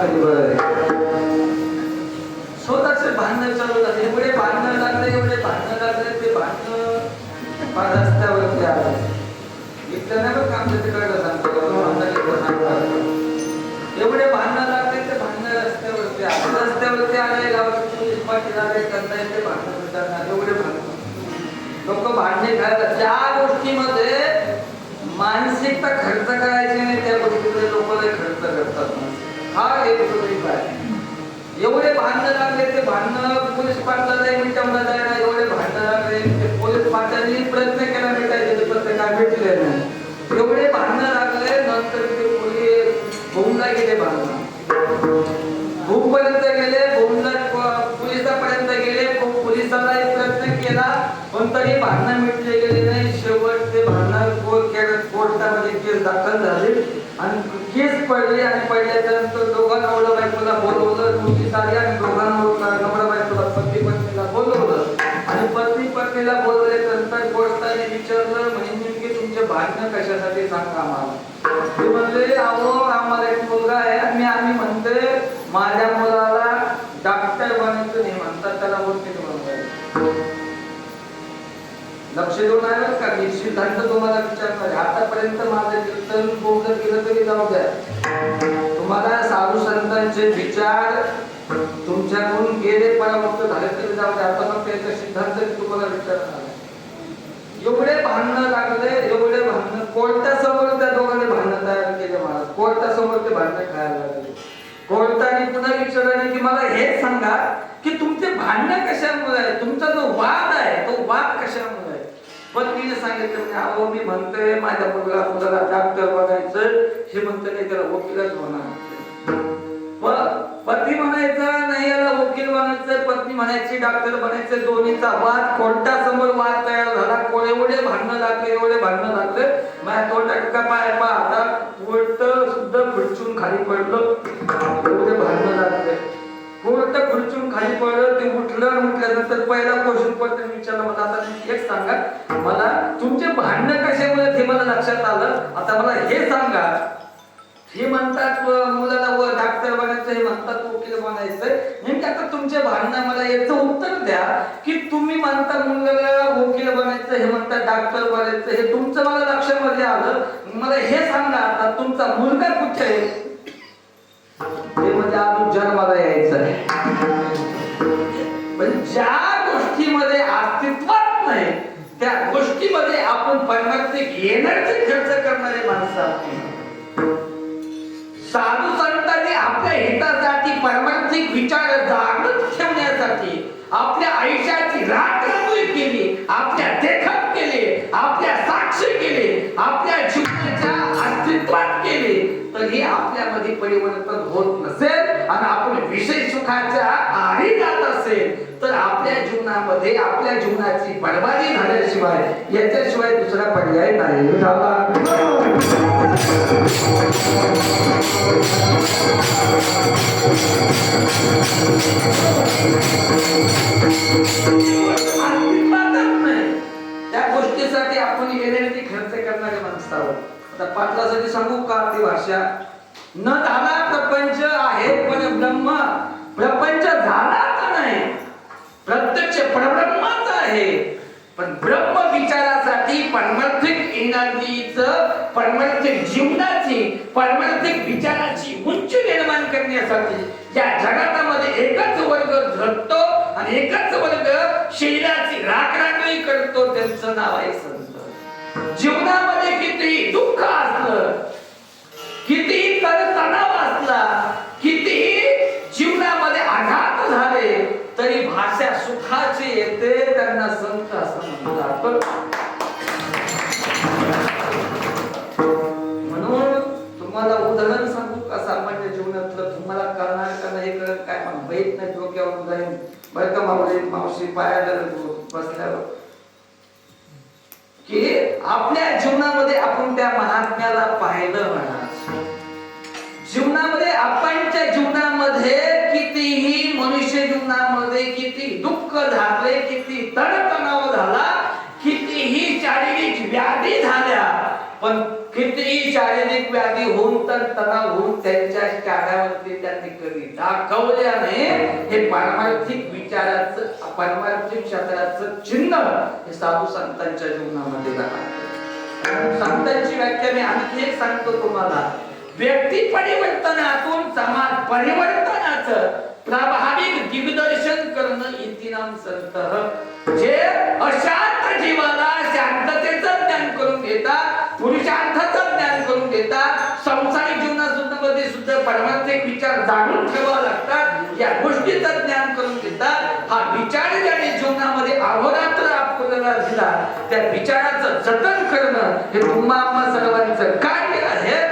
आणि बरं आहे. स्वतःचे भांडण चालू झाले, एवढे भांडण लागले, एवढे भांडण लागले, ते भांडण फार रस्त्यावरती आलं. इथलं नाही बरं आमच्या तिकडलं सांगतो, एवढे भांडण लागले, ते भांडण रस्त्यावरती आले. रस्त्यावरती आले, गावात पोलीस पाटील आले, करता ते भांडण विचारणार, एवढे भांडण. लोक भांडणे घालतात ज्या गोष्टीमध्ये मानसिकता खर्च करायची नाही, त्या गोष्टीमध्ये लोक खर्च करतात. हा एक आहे. एवढे भांडण लागले, ते भांडण पोलीस पाटलाला मिटवलं जायला, एवढे भांडण लागले, ते पोलीस पाटलांनी प्रयत्न केला मिटायचे, पण ते काय भेटले नाही. एवढे भांडण लागले, नंतर ते पोलीस भूमला गेले, भांडण भूमपर्यंत गेले, भूमला पोलिसापर्यंत गेले, पोलिसाला प्रयत्न केला, पण तरी भांडण मिटले गेले नाही. शेवट ते भांडण कोर्टामध्ये केस दाखल झाली आणि केस पडली, आणि पडल्यानंतर दोघांना नवरा बायकोला बोलवलं, नोटीस आली आणि दोघांना नवरा बायकोला पती पत्नीला बोलवलं, आणि पती पत्नीला बोलवल्यानंतर कोर्टाने विचारलं, म्हणजे नेमके तुमचे भांडण कशासाठी सांगा आम्हाला. ते म्हणले, अहो आम्हाला एक मुलगा आहे आणि आम्ही म्हणते माझ्या मुलाला डॉक्टर बनायचं नाही म्हणतात, त्याला वकील बनवायचं. लक्ष देऊन आहे का, मी सिद्धांत तुम्हाला विचारणार. आतापर्यंत माझं कीर्तन बोललं केलं तरी जाऊ द्या, तुम्हाला साधू संतांचे विचार तुमच्याकडून गेले परामुक्त झाले तरी जाऊ द्या. आता मग त्याचा सिद्धांत तुम्हाला विचारणार. एवढे भांडणं लागले, एवढे भांडणं कोर्टासमोर त्या दोघांनी भांडणं तयार केले महाराज. कोर्टासमोर ते भांडणं खायला लागले. कोर्टाने पुन्हा विचारले की मला हेच सांगा की तुमचे भांडण कशामुळे आहे, तुमचा जो वाद आहे तो वाद कशामुळे आहे. पत्नीने सांगितलं म्हणजे अहो मी म्हणतोय माझ्या मुलाला डॉक्टर बनायचं, हे म्हणतं नाही त्याला वकीलच होणार. पती म्हणायचं नाही याला वकील बनायचं, पत्नी म्हणायची डॉक्टर बनायचं. दोन्हीचा वाद कोर्टासमोर वाद तयार झाला. एवढे भांडणं लागले, एवढे भांडणं लागले, माझ्या तोंडात पाय आता कोर्ट सुद्धा खुर्चून खाली पडलं. एवढे भांडणं लागले, कोर्ट खुर्चून खाली पडलं. ते उठल्यानंतर पहिला क्वेश्चन पत्नी विचारलं, मला आता एक सांगा, मला तुमचे भांडणं कशामुळे ते मला लक्षात आलं, आता मला हे सांगा. हे म्हणतात मुलाला डॉक्टर बनायचं, हे म्हणतात वकील बनायचं, नेमके आता तुमचे भांडण मला याचं उत्तर द्या की तुम्ही म्हणता मुलाला वकील बनायचं, हे म्हणतात डॉक्टर बनायचं, हे तुमचं मला लक्षामध्ये आलं. मला हे सांगा आता तुमचा मुलगा कुठे आहे. ते म्हणजे अजून जन्माला यायचं आहे. पण ज्या गोष्टीमध्ये अस्तित्वात नाही त्या गोष्टीमध्ये आपण परमार्थिक एनर्जी खर्च करणारे माणसं आहोत. साधू संतांनी आपल्या हितासाठी परमार्थिक विचार जागृत ठेवण्यासाठी आपल्या आयुष्याची रात्रंगोळी केली, आपल्या देखत केले, आपल्या साक्षी केले, आपल्या जीवनाच्या अस्तित्वात केले. तरी आपल्यामध्ये परिवर्तन होत नसेल आणि आपण विषय सुखाच्या आहारी जात असेल तर आपल्या जीवनामध्ये आपल्या जीवनाची बर्बादी झाल्याशिवाय याच्याशिवाय दुसरा पर्याय नाही. त्या गोष्टीसाठी आपण एनर्जी खर्च करणारे माणसं आहोत. आता पाटलासाठी सांगू का ती भाषा, न झाला प्रपंच आहे पण ब्रह्म, प्रपंच झालाच नाही, प्रत्यक्ष परब्रह्मच आहे. पण ब्रह्म विचारासाठी परमार्थिक एनर्जीचं, परमार्थिक जीवनाची, परमार्थिक विचाराची उंची निर्माण करण्यासाठी या जगामध्ये एकच वर्ग झटतो आणि एकच वर्ग शरीराची राखराखणी करतो, त्यांचं नाव आहे संत. जीवनामध्ये किती दुःख असलं, किती तणाव असला, किती जीवनामध्ये आघात झाले तरी भाषा सुखाची येते, त्यांना संत असं म्हणतात. म्हणून तुम्हाला उदाहरण सांगू का सामान्य जीवनातलं, तुम्हाला कळणार का नाही कळत काय पण माहित नाही, डोक्यावर जाईन बरं का मावशी पायाला बसल्यावर की आपल्या जीवनामध्ये आपण त्या महात्म्याला पाहिलं म्हणा. जीवनामध्ये आपणच्या जीवनामध्ये कितीही मनुष्य जीवनामध्ये किती दुःख झाले, किती तणतणाव झाला, कितीही शारीरिक व्याधी झाल्या, पण कितीही शारीरिक व्याधी होऊन तर तणाव होऊन त्यांच्या टाळ्यावरती त्यांनी कधी दाखवल्याने हे पारमार्थिक विचाराचं पारमार्थिक क्षेत्राचं चिन्ह हे साधू संतांच्या जीवनामध्ये राहतं. संतांची व्याख्या मी आणखी एक सांगतो तुम्हाला. व्यक्ती परिवर्तनातून समाज परिवर्तनाचं प्रभाविक दिग्दर्शन करणं इतिनाम संत. जे अशांत जीवाला शांततेचं ज्ञान करून देतात, पुरुषार्थाचं ज्ञान करून देतात, संसारिक जीवनामध्ये सुद्धा परमार्थिक विचार जाणून ठेवावे लागतात, या गोष्टीचं ज्ञान करून देतात. हा विचार ज्याने जीवनामध्ये अहोरात्र आपल्याला दिला, त्या विचाराचं जतन करणं हे तुम्हा सर्वांचं कार्य आहे.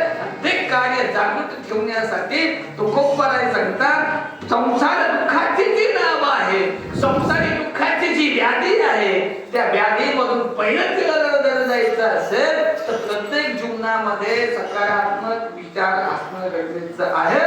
ते कार्य जागृत ठेवण्यासाठी तुकोबराय सांगतात, संसार दुःखाची जी नाव आहे, संसारिक दुःखाची जी व्याधी आहे, त्या व्याधीमधून पहिलं जर जायचं असेल तर प्रत्येक जीवनामध्ये सकारात्मक विचार असणं गरजेचं आहे.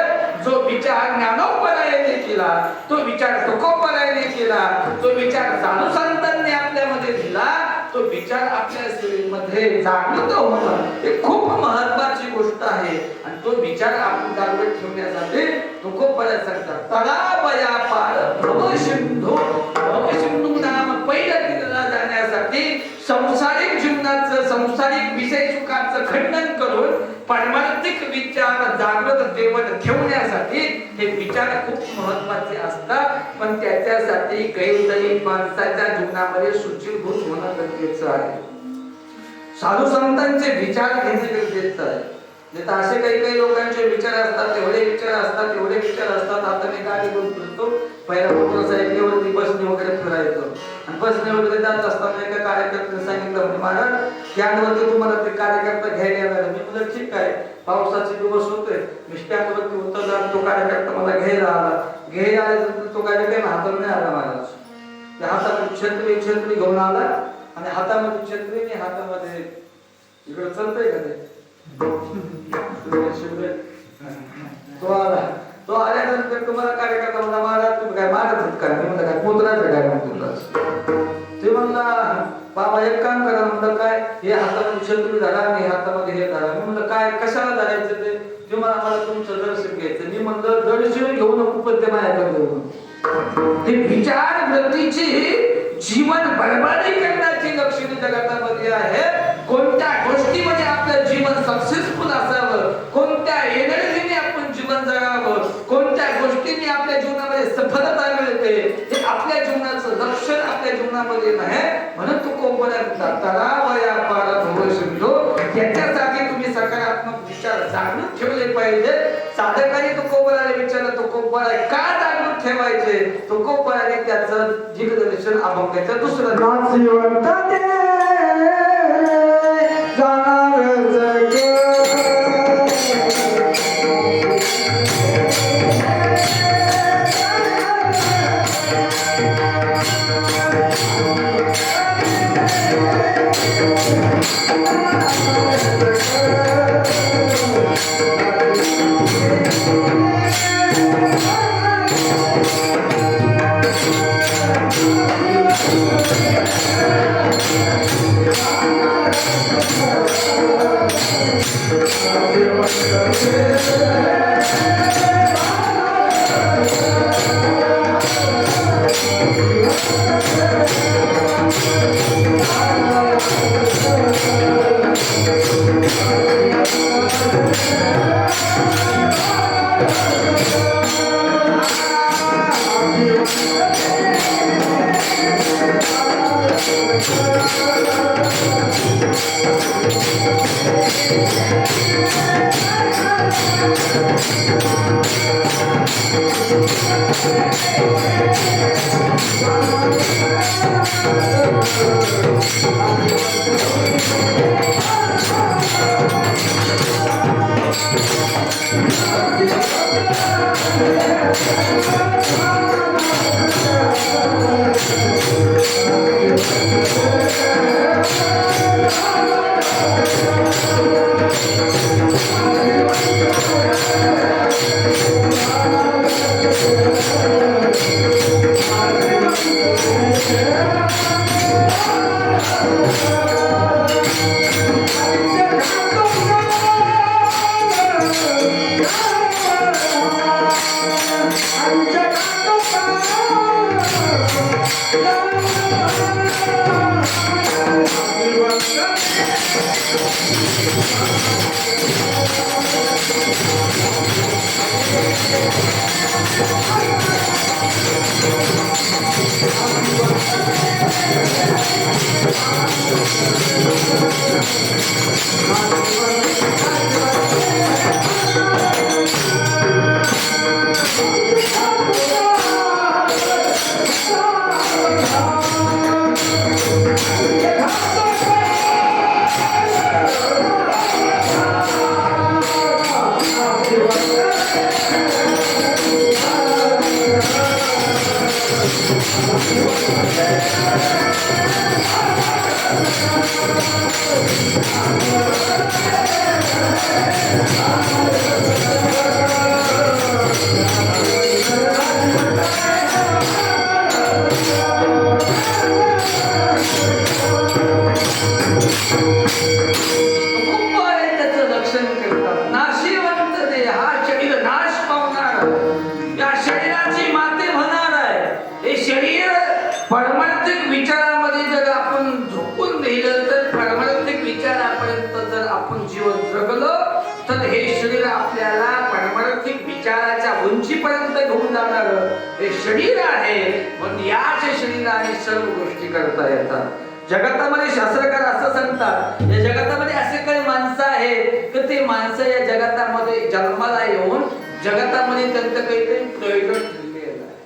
जो विचार ज्ञानोबरायाने केला, तो विचार तुकोबरायाने केला, तो विचार साधू संतांनी आपल्यामध्ये दिला, तो विचार आपल्या मध्ये जागृत होणं हे खूप महत्वाची गोष्ट आहे. आणि तो विचार आपण जागृत ठेवण्यासाठी तुकोबराय सांगतात, तळावया पार भवसिंधू. भवसिंधू नाम पहिलं तिला जाण्यासाठी संसारिक जीवनाचं संसारिक विषय सुखाचं खंडन करून पारमार्थिक विचार जागृत ठेवण्यासाठी हे विचार खूप महत्वाचे असतात. पण त्याच्यासाठी काही माणसाच्या जीवनामध्ये सुचिरभूत होणं गरजेचं आहे. साधू संतांचे विचार घेणे गरजेचं आहे. तर असे काही लोकांचे विचार असतात, एवढे विचार असतात. आता मी गाडी घेऊन फिरतो, पहिला मोटरसायकलीवरती बसने वगैरे फिरायचो, आणि बसने वगैरे जात असताना एका कार्यकर्त्याने सांगितलं, म्हणजे महाराज स्टँडवरती तुम्हाला ते कार्यकर्ता घ्यायला येणार. मी म्हटलं ठीक आहे, पावसाचे दिवस होते, मी स्टँडवरती उतरला, तो कार्यकर्ता मला घ्यायला आल्यानंतर तो कार्यक्रम हातात नाही आला. महाराज त्या हातामध्ये छत्री घेऊन आला, आणि हातामध्ये छत्रीने हातामध्ये इकडे चालतंय का ते तो आल्यानंतर तुम्हाला कार्यकर्ता म्हणला, महाराज तुम्ही काय मारत होत काय? मी म्हणलं काय पोतराचं काय म्हणतो. ते म्हणला, बाबा एक काम करा. म्हणलं काय? हे हातामध्ये छत्री धरा आणि हातामध्ये हे धरा. मी म्हणलं काय कशाला धरायचं ते? ते मला तुमचं दर्शन घ्यायचं. मी म्हणलं दर्शन घेऊ नको, पण ते माझ्याकडे घेऊ. ते विचार वृत्तीची जीवन बरबादी करण्याची लक्षणे जगामध्ये आहे. कोणत्या गोष्टीमध्ये आपलं जीवन सक्सेसफुल असावं, कोणत्या एनर्जीने आपण जीवन जगावं, कोणत्या गोष्टींनी आपल्या जीवनामध्ये सफलता मिळते, हे आपल्या जीवनाचं लक्षण आपल्या जीवनामध्ये नाही. म्हणून तुकोबराय तळावया पार भवसिंधू. याच्यासाठी तुम्ही सकारात्मक विचार जागृत ठेवले पाहिजे. साधकाने तुकोबरायला विचारलं, तुकोबराय का जागृत ठेवायचे? तुकोबरायने त्याचं दिग्दर्शन अभंगाचं दुसरं खूप आहे त्याचं लक्षण करतात. नाशिवंत देह, हा शरीर नाश पावणार, या शरीराची माते होणार आहे. हे शरीर पारमार्थिक विचारामध्ये जर आपण झोपून दिलं तर पारमार्थिक विचारापर्यंत जर आपण जीवन जगलो तर हे शरीर आपल्याला पारमार्थिक विचाराच्या उंचीपर्यंत घेऊन जाणार हे शरीर आहे. पण याच शरीराने सर्व गोष्टी करता येतात. जगातामध्ये शास्त्रकार असं सांगतात, या जगातामध्ये असे काही माणसं आहेत तर ते माणसं या जगातामध्ये जन्माला येऊन जगातामध्ये त्यांचं काहीतरी प्रयोजन ठरलेलं आहे.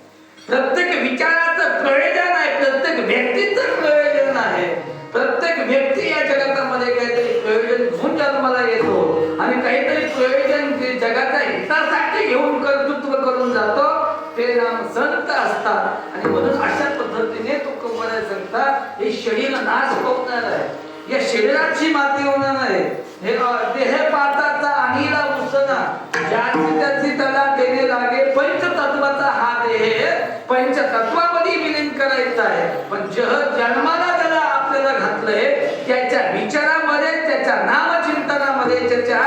प्रत्येक विचाराचं प्रयोजन आहे, प्रत्येक व्यक्तीचं प्रयोजन आहे. प्रत्येक व्यक्ती या जगातामध्ये काहीतरी प्रयोजन घेऊन जन्माला येतो आणि काहीतरी प्रयोजन जे जगाच्या हितासाठी घेऊन कर्तृत्व करून जातो ते नाम संत असतात. आणि म्हणून अशा पद्धतीने तो कंपन्या सांगतात हे शरीर नाश पावणार आहे, या शरीराची माती होणार आहे. हे देह पाताचा अनिला उसना, ज्याची त्याची त्याला देणे लागे. पंचतत्वाचा हा देह पंचतत्वामध्ये विलीन करायचा आहे. पण जन्माला त्याला आपल्याला घातलंय त्याच्या विचारामध्ये, त्याच्या नामचिंतनामध्ये, त्याच्या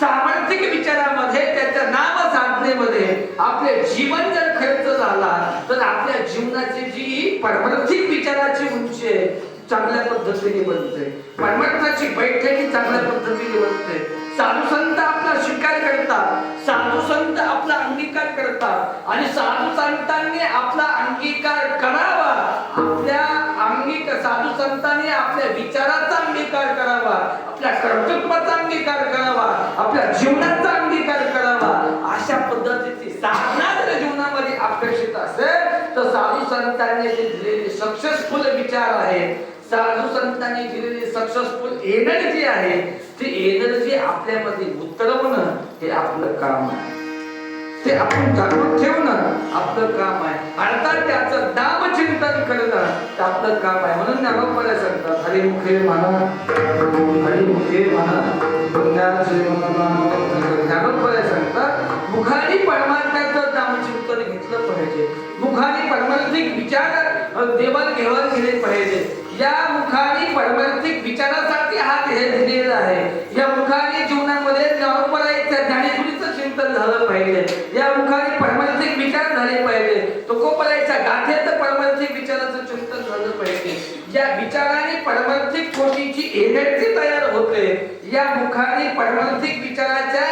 सामर्थ्यिक विचारामध्ये, त्याच्या नाम साधनेमध्ये आपले जीवन जर खर्च झाला तर आपल्या जीवनाची जी पारमार्थिक विचाराची उंची आहे चांगल्या पद्धतीने बनते. परमार्थाची बैठकी चांगल्या पद्धतीने बनते. साधू संत आपला स्वीकार करतात, साधू संत आपला अंगीकार करतात आणि साधू संतांनी आपला अंगीकार करावा. आपल्या साधू संतांनी आपल्या विचाराचा अंगीकार करावा, आपल्या कर्तृत्वाचा अंगीकार करावा, आपल्या जीवनाचा अंगीकार करावा. अशा पद्धतीची साधना जर जीवनामध्ये अपेक्षित असेल तर साधू संतांनी जे दिलेले सक्सेसफुल विचार आहेत, साधू संतांनी दिलेली सक्सेसफुल एनर्जी आहे, ती एनर्जी आपल्यामध्ये उतरवणं हे आपलं काम आहे. ते आपण जागृत ठेवणं आपलं काम आहे. अर्थात त्याचं नामचिंतन करणं ते आपलं काम आहे. म्हणून ज्ञानोबा सांगतात हरिमुखे म्हणा, हरिमुखे म्हणा, ज्ञानोबा सांगतात मुखाने परमार्थाचं नामचिंतन घेतलं पाहिजे. मुखाने परमार्थिक विचार देवाणघेवाण केले पाहिजे. या मुखाने परमार्थिक विचारासाठी हा देह दिलेला आहे. या मुखाने जीवनामध्ये ज्ञानोबराच्या ज्ञानेश्वरीचं चिंतन झालं पाहिजे. या मुखाने परमार्थिक विचार झाले पाहिजे. तुकोबराच्या गाथेत परमार्थिक विचाराचं चिंतन झालं पाहिजे. या विचाराने परमार्थिक कोटीची एनर्जी तयार होते. या मुखाने परमार्थिक विचाराच्या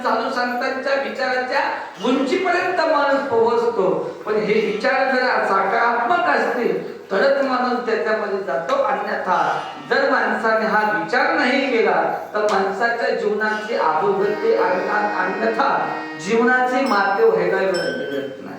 साधू संतांच्या विचाराच्या उंचीपर्यंत माणूस पोहोचतो. पण हे विचार जर सकारात्मक असतील तरच माणूस त्याच्यामध्ये जातो. अन्यथा जर माणसाने हा विचार नाही केला तर माणसाच्या जीवनाची अधोगती, अन्यथा जीवनाची माते व्हायला मिळत नाही.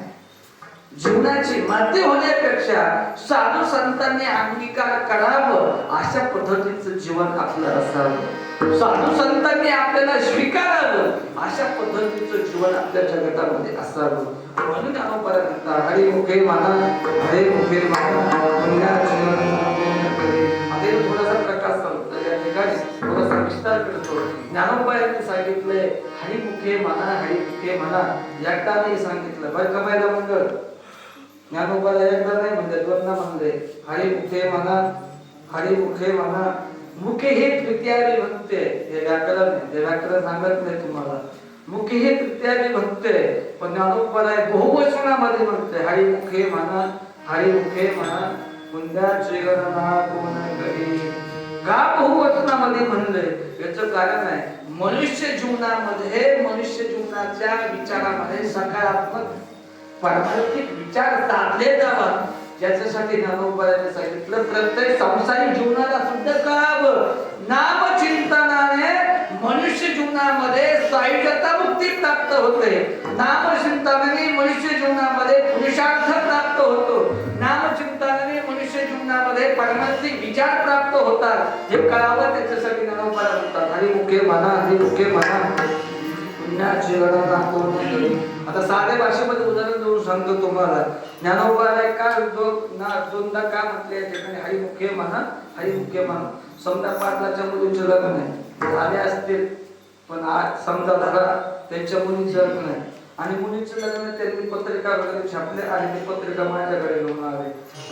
जीवनाची माते होण्यापेक्षा साधू संतांनी अंगीकार करावं अशा पद्धतीचं जीवन आपलं असावं. साधू संतांनी आपल्याला स्वीकारावं अशा पद्धतीचं जीवन आपल्या जगतामध्ये असावं. म्हणून ज्ञानोबा हरिमुखे म्हणा, हरिमुखे म्हणा, थोडासा प्रकाश सांगतो या ठिकाणी, थोडासा विस्तार करतो. ज्ञानोबा यांनी सांगितलंय हरिमुखे म्हणा, हरिमुखे म्हणा. एकदा नाही सांगितलं बरं का बायला मंडळ. ज्ञानोबाला एकदा नाही म्हणले, दोनदा म्हणले हरिमुखे म्हणा, हरिमुखे म्हणा. मुखे हे तृतीया विभक्ती आहे. हे व्याकरण आहे, हे व्याकरण सांगत नाही तुम्हाला. मुखी हे तृतीया विभक्त आहे, पण ज्ञानोबराय बहुवचनामध्ये म्हणते हरिमुखे म्हणा, हरिमुखे म्हणा, मुंद्याची गणना कोण करी. का बहुवचनामध्ये म्हणलंय? याचं कारण आहे, मनुष्य जीवनामध्ये, मनुष्य जीवनाच्या विचारामध्ये सकारात्मक पारमार्थिक विचार साधले जावा, ज्याच्यासाठी ज्ञानोबरायाने सांगितलं प्रत्येक संसारिक जीवनाला सुद्धा कळावं. नामचिंतनाने मनुष्य जीवनामध्ये सायुज्यता मुक्ती प्राप्त होते. नामचिंतनाने मनुष्य जीवनामध्ये पुरुषार्थ प्राप्त होतो. नामचिंतनाने मनुष्य जीवनामध्ये पारमार्थिक विचार प्राप्त होतात. हे कळावं, त्याच्यासाठी ज्ञानोबराय म्हणतात हरिमुखे म्हणा, हरिमुखे म्हणा, पुण्याची गणना कोण करी. आता साध्या भाषेमध्ये उदाहरण देऊन सांगतो तुम्हाला. ज्ञानोबराय का दोनदा का म्हटले या ठिकाणी हरिमुखे म्हणा, हरिमुखे म्हणा. समजा पाटलाच्या मुलींचे लग्न आहे, झाले असतील, पण आज समजा झाला त्यांच्या मुलींचं लग्न आहे आणि मुलींचं लग्न त्यांनी पत्रिका वगैरे छापले आणि ती पत्रिका माझ्याकडे घेऊन आले.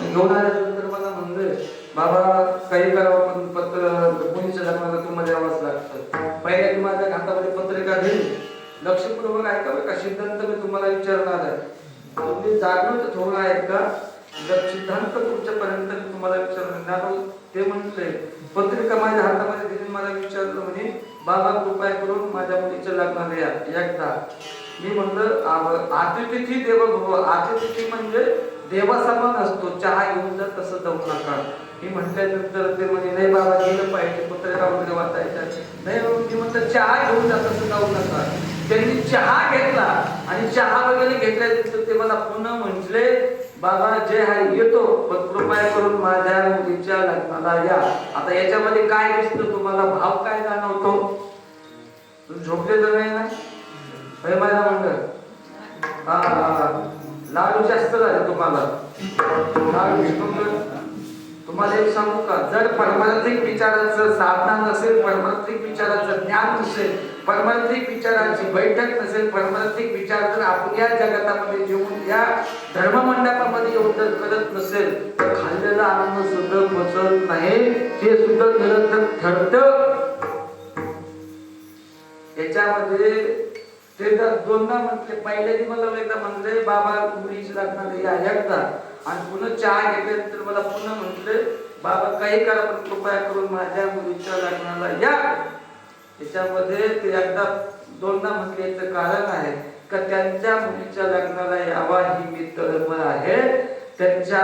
घेऊन आल्यानंतर मला म्हणले बाबा काही करावं पण पत्र मुलीच्या लग्नाला तुम्हाला यावंच लागतं. पहिल्या की माझ्या हातामध्ये पत्रिका दिली, लक्षपूर्वक ऐकावं का, सिद्धांत मी तुम्हाला विचारणार आहे, तुम्ही जागृत थोडं आहेत का, जर सिद्धांत तुमच्यापर्यंत तुम्हाला विचारणार. ते म्हटले पत्रिका माझ्या हातामध्ये दिली, मला विचारलं म्हणे बाबा कृपया करून माझ्या मुलीच्या लग्नाला या एकदा. मी म्हणलं आतिथिती देवभव, आतिथिती म्हणजे देवासमान असतो, चहा घेऊन जा तसं जाऊ नका. मी म्हटल्यानंतर ते म्हणजे नाही बाबा गेलं पाहिजे, पत्रिका वगैरे वाचायच्या नाही. मी म्हटलं चहा घेऊन जा तसं जाऊ नका. त्यांनी चहा घेतला आणि चहा वगैरे घेतल्यानंतर ते मला पुन्हा म्हटले बाबा जय हरी येतो, पण कृपया करून माझ्या मुलीच्या लग्नाला या. आता याच्यामध्ये काय दिसतं तुम्हाला, भाव काय जाणवतो? झोपलेलं नाही ना माझ्या मंडळ, लाडू जास्त झाले तुम्हाला. लाडू तुम्हाला एक सांगू का, जर पारमार्थिक विचाराचं साधना नसेल, पारमार्थिक विचाराचं ज्ञान नसेल, पारमार्थिक विचाराची बैठक नसेल, पारमार्थिक विचार जर आपल्या जगतामध्ये येऊन या धर्ममंडपामध्ये येऊन जर करत नसेल तर खाल्लेलं अन्न सुद्धा पचत नाही, ते सुद्धा निरर्थक ठरतं. याच्यामध्ये ते जर दोनदा म्हटले, पहिल्यांदा मला एकदा म्हणले बाबा मुलीच्या लग्नाला या एकदा, आणि पुन्हा चहा घेतल्यानंतर मला पुन्हा म्हटले बाबा काही करा पण कृपया करून माझ्या मुलीच्या लग्नाला या. याच्यामध्ये ते एकदा दोनदा म्हटल्याचं कारण आहे का त्यांच्या मुलीच्या लग्नाला यावा ही मी तळमळ आहे, त्यांच्या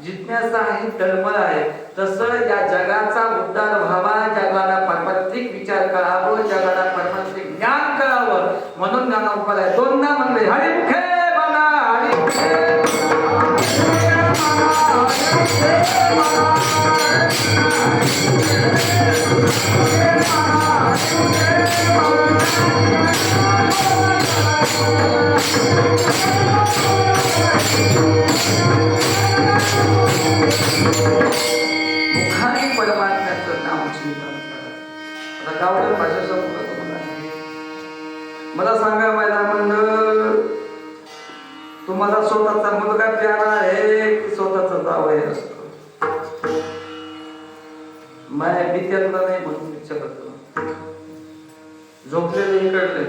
जिज्ञासा ही तळमळ आहे. तसं या जगाचा उद्धार व्हावा, जगाला पारमार्थिक विचार कळावं, जगाला पारमार्थिक ज्ञान कळावं, म्हणून ज्ञानोबराय दोनदा म्हणले हरिमुखे म्हणा, हरिमुखे मुखाने परमात्म्याचं नाम चिंतन करा. आता गावठी भाषा सांगू तुम्हाला. मला सांगा माझ्या मंडळ, तुम्हाला स्वतःचा मुलगा प्यारा आहे की स्वतःचा जावई असतो? माझ्या बित्यातला नाही म्हणून विचारतो. झोपलेले इकडले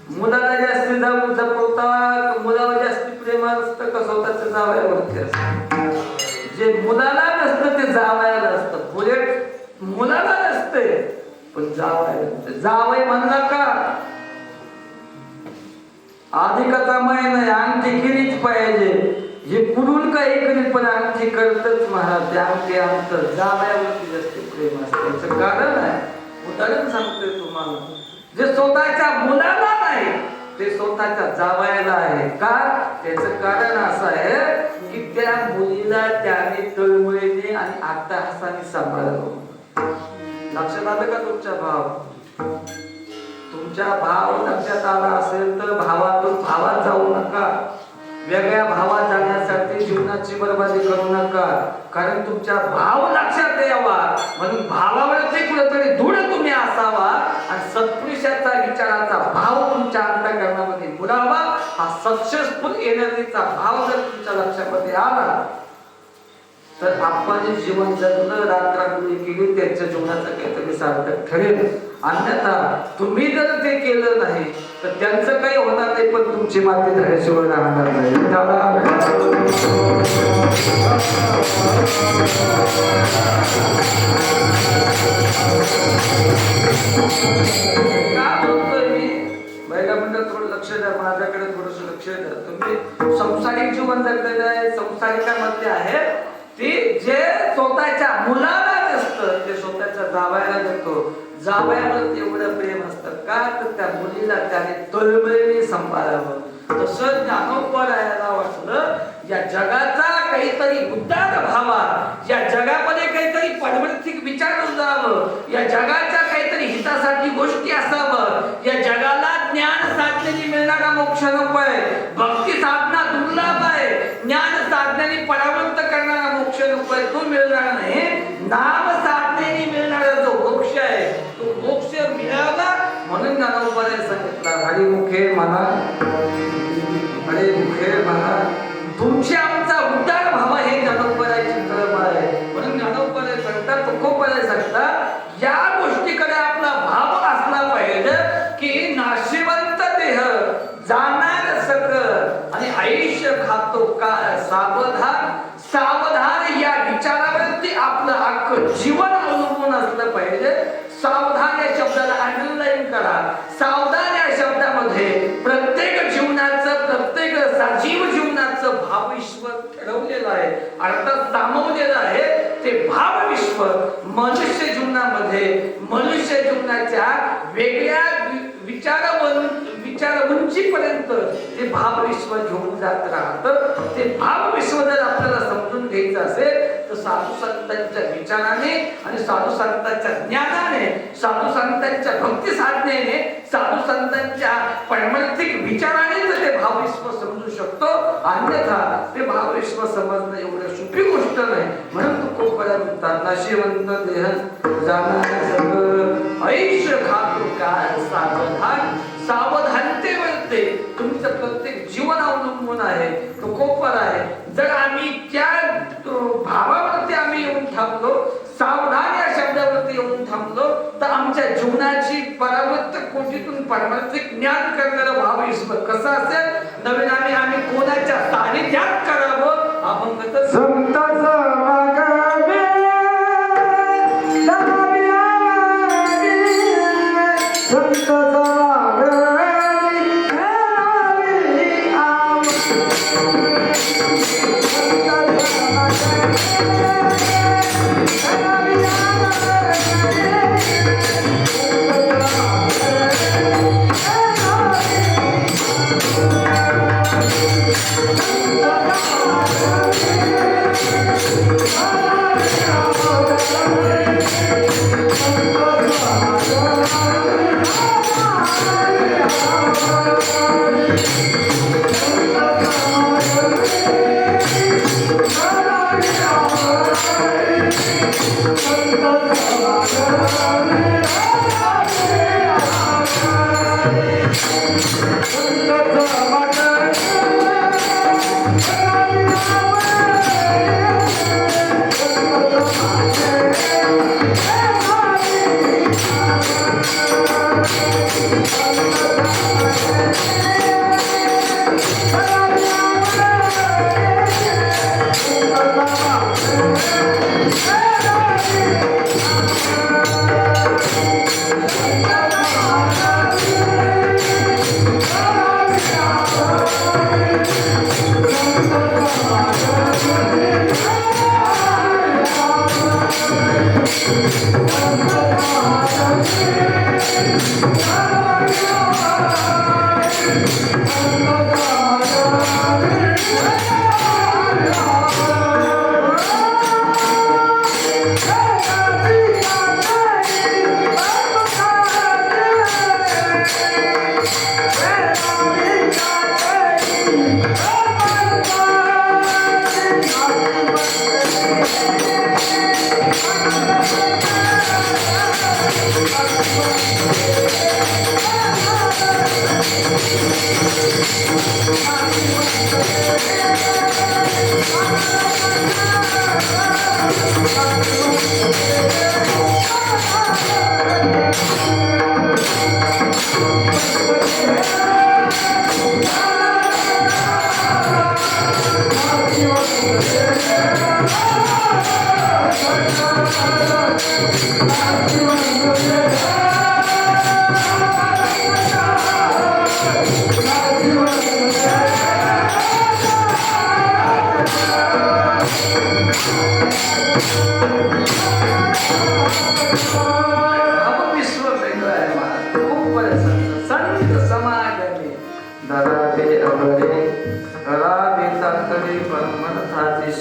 मुलाला जास्ती जाऊ जपवतात, मुलाला जास्ती प्रेम असतं का स्वतःच्या जावयावरती असतं? जे मुलाला नसतं ते जावयाला असतं. बुलेट मुलाला नसते पण जावयाला. जावई म्हणला का अधिकाचा महिना आहे, अंगठी केलीच पाहिजे. हे पुरून काही करीत पण अंगठी करतच महाराज, ते अंगठी अंतर जावयावरती जास्त प्रेम असतं. याचं कारण आहे, उदाहरण सांगतोय तुम्हाला, जे स्वतःच्या मुलाला नाही ते स्वतःच्या जावयाला आहे. का? त्याचं कारण असं आहे की त्या मुलीला त्याने तळमळीने आणि अट्टहासाने सांभाळलं. लक्षात आलं का तुमच्या भाव? तुमच्या भाव लक्षात आला असेल तर भावातून भावात जाऊ नका. वेगळ्या भावात जाण्यासाठी जीवनाची बर्बादी करू नका, कारण तुमच्या भाव लक्षात यावा म्हणून भावावरती कुठेतरी दृढ तुम्ही असावा आणि सत्पुरुषाचा विचाराचा भाव तुमच्या अंतःकरणामध्ये मुरावा. हा सक्सेसफुल एनर्जीचा भाव जर तुमच्या लक्षामध्ये आला तर आपण जीवन जगलं रात्रापुरी केली त्यांच्या जीवनाचं काहीतरी सार्थक ठरेल. अन्यथा तुम्ही जर ते केलं नाही तर त्यांचं काही होणार नाही पण तुमची माती धड्याशिवाय राहणार नाही. का बोलतोय मी महिला म्हणतात थोडं लक्ष द्या, माझ्याकडे थोडस लक्ष द्या. तुम्ही संसारिक जीवन जगलेलं आहे, संसारिकामध्ये आहे ती जे स्वतःच्या मुलाला नसतं ते स्वतःच्या जावयाला देतो. जावयावर एवढं प्रेम असतं का तर त्या मुलीला त्याने तळमळीने सांभाळावं. तसं ज्ञानोबरायाला वाटलं या जगाचा काहीतरी उद्धार व्हावा, या जगामध्ये काहीतरी पारमार्थिक विचार रुजावं, या जगाच्या काहीतरी हितासाठी गोष्टी असावं, या जगाला ज्ञान साधनेने मिळणारा मोक्ष नको आहे, भक्ती साधना दुर्लभ आहे, ज्ञान साधनेने परावृत्त करणारा मोक्ष नको आहे, तो मिळणार नाही. नाम साधनेने मिळणारा जो मोक्ष आहे तो मोक्ष मिळावा म्हणून ज्ञानोबराय सांगितलं हरिमुखे म्हणा, हरिमुखे म्हणा तुमची आमचा उद्धार व्हावा हे ज्ञानोबरायची कळम आहे. म्हणून ज्ञानोबराय सांगतात, तुकोबराय सांगतात या गोष्टीकडे आपला भाव असला पाहिजे की नाशिवंत देह जाणार सगळं आणि आयुष्य खातो का सावधान. सावधान या विचारावरती आपलं अख्खं जीवन अवलंबून असलं पाहिजे. सावधान या शब्दाला अंडरलाईन करा. सावधान या शब्दामध्ये प्रत्येक जीवनाचं, प्रत्येक सजीव जीवनाचं भावविश्व ठरवलेलं आहे, अर्थात सामावलेलं आहे. ते भावविश्व मनुष्य जीवनामध्ये मनुष्य जीवनाच्या वेगळ्या विचार उंचीपर्यंत ते भावविश्व घेऊन जात राहतं. ते भावविश्व जर आपल्याला समजून घ्यायचं असेल तर साधू संतांच्या विचाराने आणि साधू संतांच्या ज्ञानाने, साधू संतांच्या भक्ती साधनेने, साधू संतांच्या पारमार्थिक विचाराने ते भावविश्व समजू शकतो. अन्यथा ते भावविश्व समजणं एवढं सोपी गोष्ट नाही. म्हणून तुकोबराय म्हणतात नाशिवंत देह जाणार सगळं आयुष्य खातो काय सावधान. सावधानतेवरती तुमचं प्रत्येक जीवन अवलंबून आहे. तुकोबराय जर आम्ही त्या भावावरती आम्ही येऊन थांबलो, सावधान या शब्दावरती येऊन थांबलो तर आमच्या जीवनाची परावृत्त कोटीतून पारमार्थिक ज्ञान करणारं भावविश्व कसं असेल. नवीन आम्ही कोणाच्या सानिध्यात करावं. अभंग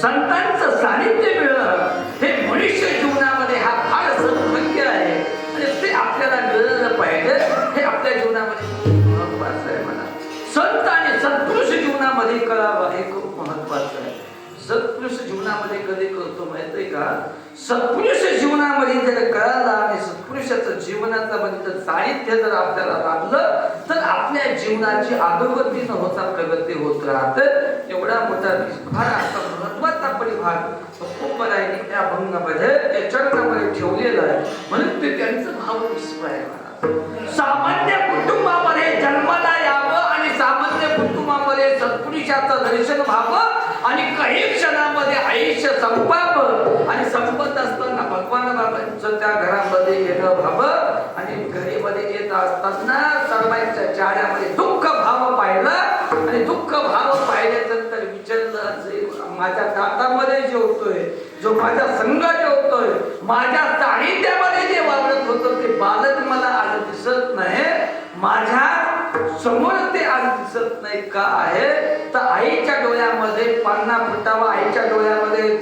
संतांचं सानिध्य मिळणं हे मनुष्य जीवनामध्ये हा फार सौभाग्य आहे आणि ते आपल्याला मिळालं पाहिजे हे आपल्या जीवनामध्ये महत्वाचं आहे. म्हणा संत आणि सत्पुरुष जीवनामध्ये कळावं हे खूप महत्वाचं आहे. सत्पुरुष जीवनामध्ये कधी कळतो माहितीये का? सत्पुरुष जीवनामध्ये जर कळाला आणि सत्पुरुषाचं जीवनाचं म्हणजे साहित्य जर आपल्याला लाभलं तर आपल्या जीवनाची अधोगती न होता प्रगती होत राहते. एवढा मोठा फार असा महत्वाचा परिभाग खूप बऱ्याने त्या अभंगामध्ये त्या चरणामध्ये ठेवलेला आहे. म्हणून ते त्यांचं भाव विश्व आहे. सामान्य कुटुंबामध्ये जन्माला यावं आणि सामान्य कुटुंबामध्ये सत्पुरुषाचं दर्शन व्हावं आणि काही क्षणामध्ये आयुष्य संपावं आणि संपत असताना भगवान बाबांचं त्या घरामध्ये येणं व्हावं आणि घरीमध्ये येत असताना सर्वांच्या चेहऱ्यामध्ये दुःख भाव पाहिलं आणि दुःख भाव पाहिल्यानंतर विचारलं जे माझ्या दातामध्ये जे होतोय, जो माझ्या संघात होतोय, माझ्या साहित्यामध्ये जे वावरत होतं ते बालक मला आज दिसत नाही, माझ्या समोर ते आज दिसत नाही. का आहे तर आईच्या डोळ्यामध्ये पान्हा फुटावा, आईच्या डोळ्यामध्ये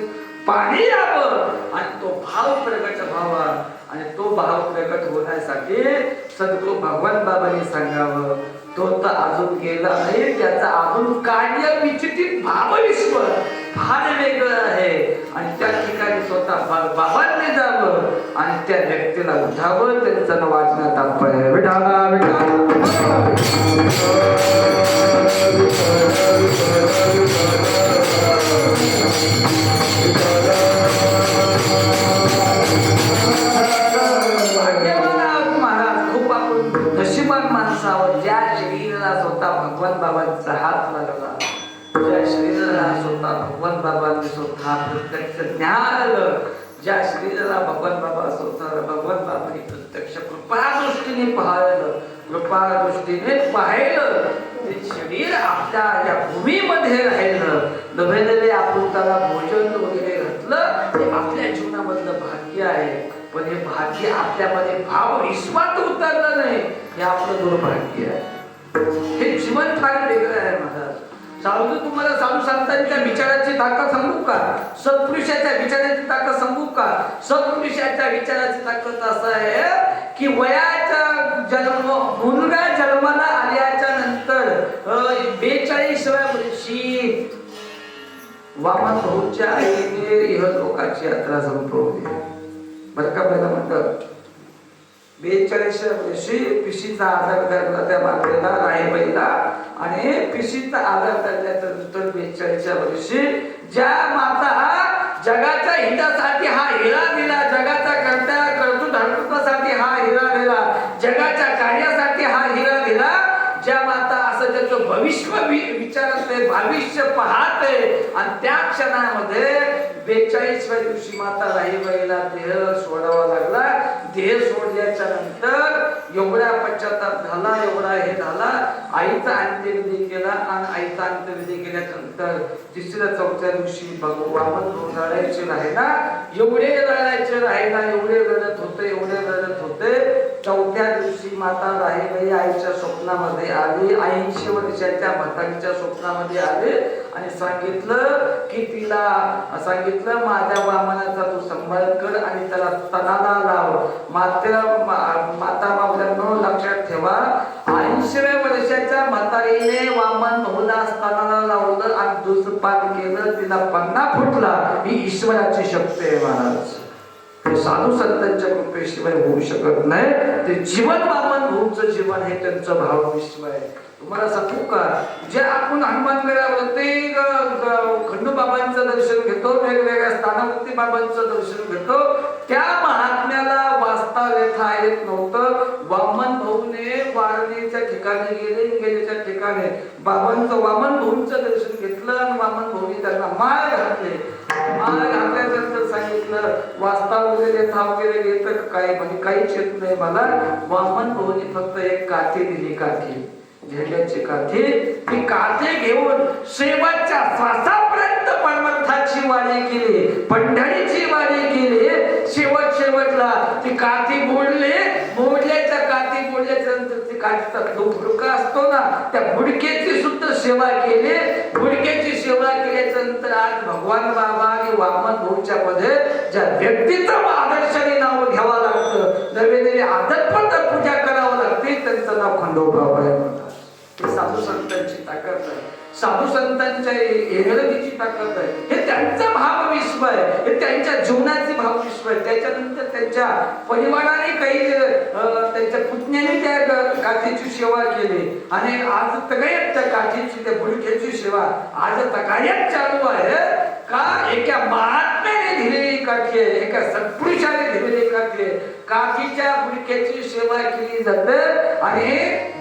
पाणी यावं आणि तो भाव प्रगट व्हावा आणि तो भाव प्रगट होण्यासाठी सद्गुरू भगवान बाबांनी सांगावं. तो तर अजून गेला नाही, त्याचा अजून कार्य विचित्रित भावविश्व फार वेगळं आहे आणि त्या ठिकाणी स्वतः बाबांनी जावं आणि त्या व्यक्तीला उठावं. त्यांचं वाचनात तात्पर्य विठाला ज्या शरीराला स्वतः भगवान बाबांचा हात लागला, ज्या शरीराला स्वतः भगवान बाबांनी स्वतः प्रत्यक्ष ज्ञान आलं, ज्या शरीराला भगवान बाबा स्वतः भगवान बाबांनी प्रत्यक्ष कृपा दृष्टीने पाहिलं ते शरीर आपल्या या भूमीमध्ये राहिलं. नव्हे आपण त्याला भोजन वगैरे घातलं ते आपल्या जीवनामधलं भाग्य आहे. पण हे भाग्य आपल्यामध्ये भाव विश्वात उतरलं नाही हे आपलं दुर्भाग्य आहे. हे जीवन फार वेगळं आहे. महाराज सांगतो तुम्हाला संतांच्या विचाराची ताकद सांगू का? सत्पुरुषाच्या विचाराची ताकद सांगू का? सत्पुरुषाच्या विचाराची ताकद असं आहे की वयाचा जन्म मुलगा जन्माला आल्याच्या नंतर 42व्या वर्षी वामन भाऊच्या आईने इहलोकाची यात्रा संपवली. बरं का? पहिला म्हणतात 42व्या वर्षी पिशीचा आजार धरला त्या मातेला, राहीबाईला आणि पिशीचा आजार धरल्याच्या नंतर 42व्या वर्षी ज्या माता जगाच्या हितासाठी हा हिरा दिला, जगाच्या कर्तृत्वासाठी हा हिरा दिला, जगाच्या कार्यासाठी हा हिरा दिला, ज्या माता असं त्याचं भविष्य विचारते, भविष्य पाहते आणि त्या क्षणामध्ये 42व्या दिवशी माता राहीबाईला देह सोडावा लागला. देह सोडल्याच्या नंतर एवढा पश्चाताप झाला, एवढा हे झाला. आईचा अंत्यविधी केला आणि आईचा अंत्यविधी केल्याच्या नंतर 3ऱ्या-4थ्या दिवशी वामन रडायचे राहिला, एवढे रडायचे राहिला, एवढे रडत होते. 4थ्या दिवशी माता राहीबाई आईच्या स्वप्नामध्ये आली, 80 वर्षाच्या म्हातारीच्या स्वप्नामध्ये आले आणि सांगितलं की तिला सांगितलं माझ्या वामनाचा तू सांभाळ कर आणि त्याला स्तनाला लाव. माता मावल्यांनो लक्षात ठेवा, 80व्या वर्षाच्या म्हातारीने वामन भाऊला स्तनाला लावलं आणि दूध पान केलं, तिला पन्ना फुटला. ही ईश्वराची शक्ती आहे महाराज. हे साधू संतांच्या कृपेशिवाय होऊ शकत नाही. ते जीवन वामन भाऊचं जीवन हे त्यांचं भाव विश्व आहे. तुम्हाला सांगू का, जे आपण हनुमानगडावरती खंडोबाबांचं दर्शन घेतो, वेगवेगळ्या स्थानावरती बाबांचं दर्शन घेतो, त्या महात्म्याला वाचता लिहिता येत नव्हतं. वामन भाऊने वारणीच्या ठिकाणी गेलेच्या ठिकाणी बाबांचं वामन भाऊंचं दर्शन घेतलं आणि वामन भाऊने त्यांना माळ घातले. माळ घातल्यानंतर सांगितलं वाचता वगैरे लिहिता वगैरे येतं काय? म्हणजे काहीच येत नाही मला. वामन भाऊने फक्त एक काठी दिली, काठी झेंड्याची काठी. ती काठी घेऊन शेवटच्या श्वासापर्यंत परमार्थाची वारी केली, पंढरीची वारी केली. शेवटला ती काठी मोडल्याच्या नंतर ती काठीचा जो बुडका असतो ना, त्या बुडक्याची सुद्धा सेवा केली. बुडक्याची सेवा केल्याच्या नंतर आज भगवान भगवान बाबा आणि वामन भाऊच्या मध्ये ज्या व्यक्तीचं आदर्शाने नाव घ्यावं लागतं, नवे नवे आदर्पंत पूजा करावं लागते, त्यांचं नाव खंडोबा म्हणतात. हे साधू संतांची ताकद आहे, साधू संतांच्या एनर्जीची ताकद आहे. हे त्यांचं भावविश्व आहे, हे त्यांच्या जीवनाचे भावविश्व आहे. त्याच्यानंतर त्यांच्या परिवाराने काही त्यांच्या पुतण्याने त्या काठीची सेवा केली आणि आज तगायत त्या काठीची त्या बुडक्याची सेवा आज तगायत चालू आहे. का एका महात्म्याने दिलेली काठी आहे, एका सत्पुरुषाने दिलेली काठी आहे. काठीच्या बुडक्याची सेवा केली जाते आणि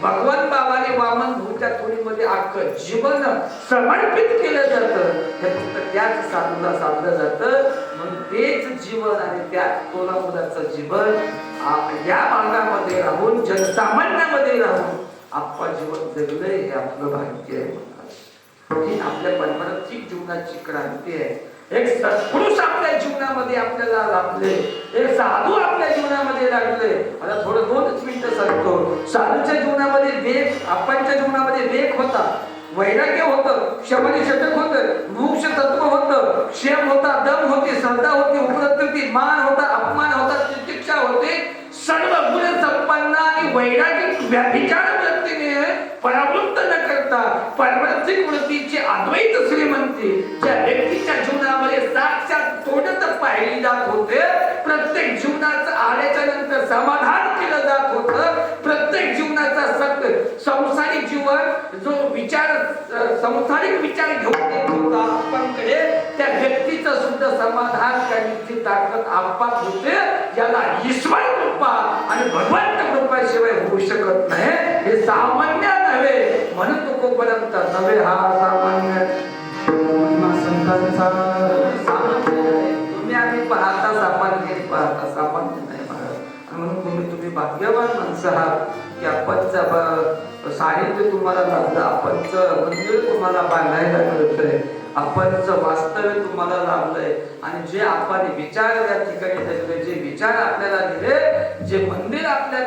भगवान बाबाने वामन भाऊच्या तोडीमध्ये अख्खं जीवन समर्पित केलं जातं. हे फक्त त्याच साधूला साधलं जातं. म्हणून तेच जीवन आणि त्याच तोला मुलाचं जीवन या भागामध्ये राहून जनसामान्यामध्ये राहून आपण जीवन जगलंय हे आपलं भाग्य आहे. ही आपल्या पारंपरिक जीवनाची क्रांती आहे. एक सत्पुरुष आपल्या जीवनामध्ये आपल्याला लाभले, एक साधू आपल्या जीवनामध्ये लागले. आता थोडं 2 मिनिटं सांगतो. साधूच्या जीवनामध्ये वेग, आपणच्या जीवनामध्ये वेग होता, वैराग्य होतं, शमनी षटक होतं, मोक्ष तत्व होतं, क्षेम होता, दम होती, श्रद्धा होती, उपलब्धी होती, मान होता, अपमान होता, तितिक्षा होते. सर्व गुण संपन्न आणि वैरागिक व्याभिचार वृत्तीने परावृत्त न करता पारमार्थिक वृत्तीची अद्वैत श्रीमंती ज्या व्यक्तीच्या जीवनामध्ये साक्षात तोडत पाहिली जात होते. प्रत्येक जीवनाचं आल्याच्या नंतर समाधान केलं जात होतं. प्रत्येक जीवनाचा सत्य संसारिक जीवन जो विचार संसारिक विचार घेऊन येत होता आपणकडे, त्या व्यक्तीचं सुद्धा समाधान करण्याची ताकद आपाप होते. याला ईश्वर कृपा आणि भगवंत कृपाशिवाय होऊ शकत नाही. हे सामान्य नव्हे, म्हणून तुकोपर्यंत नव्हे हा सामान्य संतांचा सामान्य आहे. तुम्ही आम्ही पाहता सामान्य पाहता सामान्य नाही महाराज. म्हणून तुम्ही भाग्यवान माणसं आहात की आपणचं साहित्य तुम्हाला लाभलं, आपणचं मंदिर तुम्हाला बांधायला मिळतंय, आपणचं वास्तव्य तुम्हाला लाभलंय. आणि जे आपण विचार या ठिकाणी दिले, जे विचार आपल्याला दिले, जे मंदिर आपल्या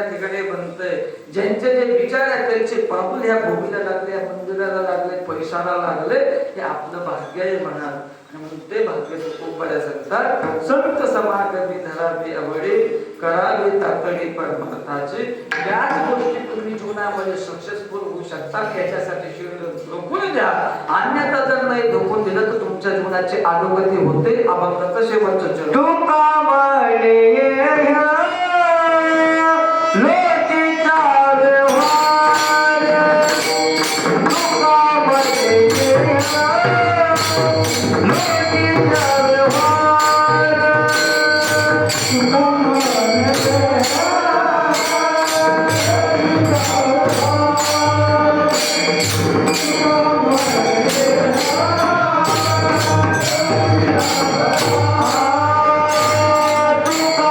ठिकाणी बनतंय, ज्यांचे जे विचार आहेत त्यांचे पाऊल ह्या भूमीला लागले, या मंदिराला लागले, पैशाला लागले, हे आपलं भाग्य आहे म्हणा. म्हणून ते भाग्य तुकोबऱ्या सांगतात. संत समागमी धरावी आवडे, करावी तातडी परमार्थाची. याच गोष्टी तुम्ही जीवनामध्ये सक्सेसफुल होऊ शकता. याच्यासाठी शरीर झोकून द्या. अन्यथा जर नाही झोकून दिलं तर तुमच्या जीवनाची अधोगती होते. अभंगाचं शेवटचं चरण. तुका म्हणे लोकीचा व्यवहार, तुका म्हणे लोकीचा व्यवहार, तुका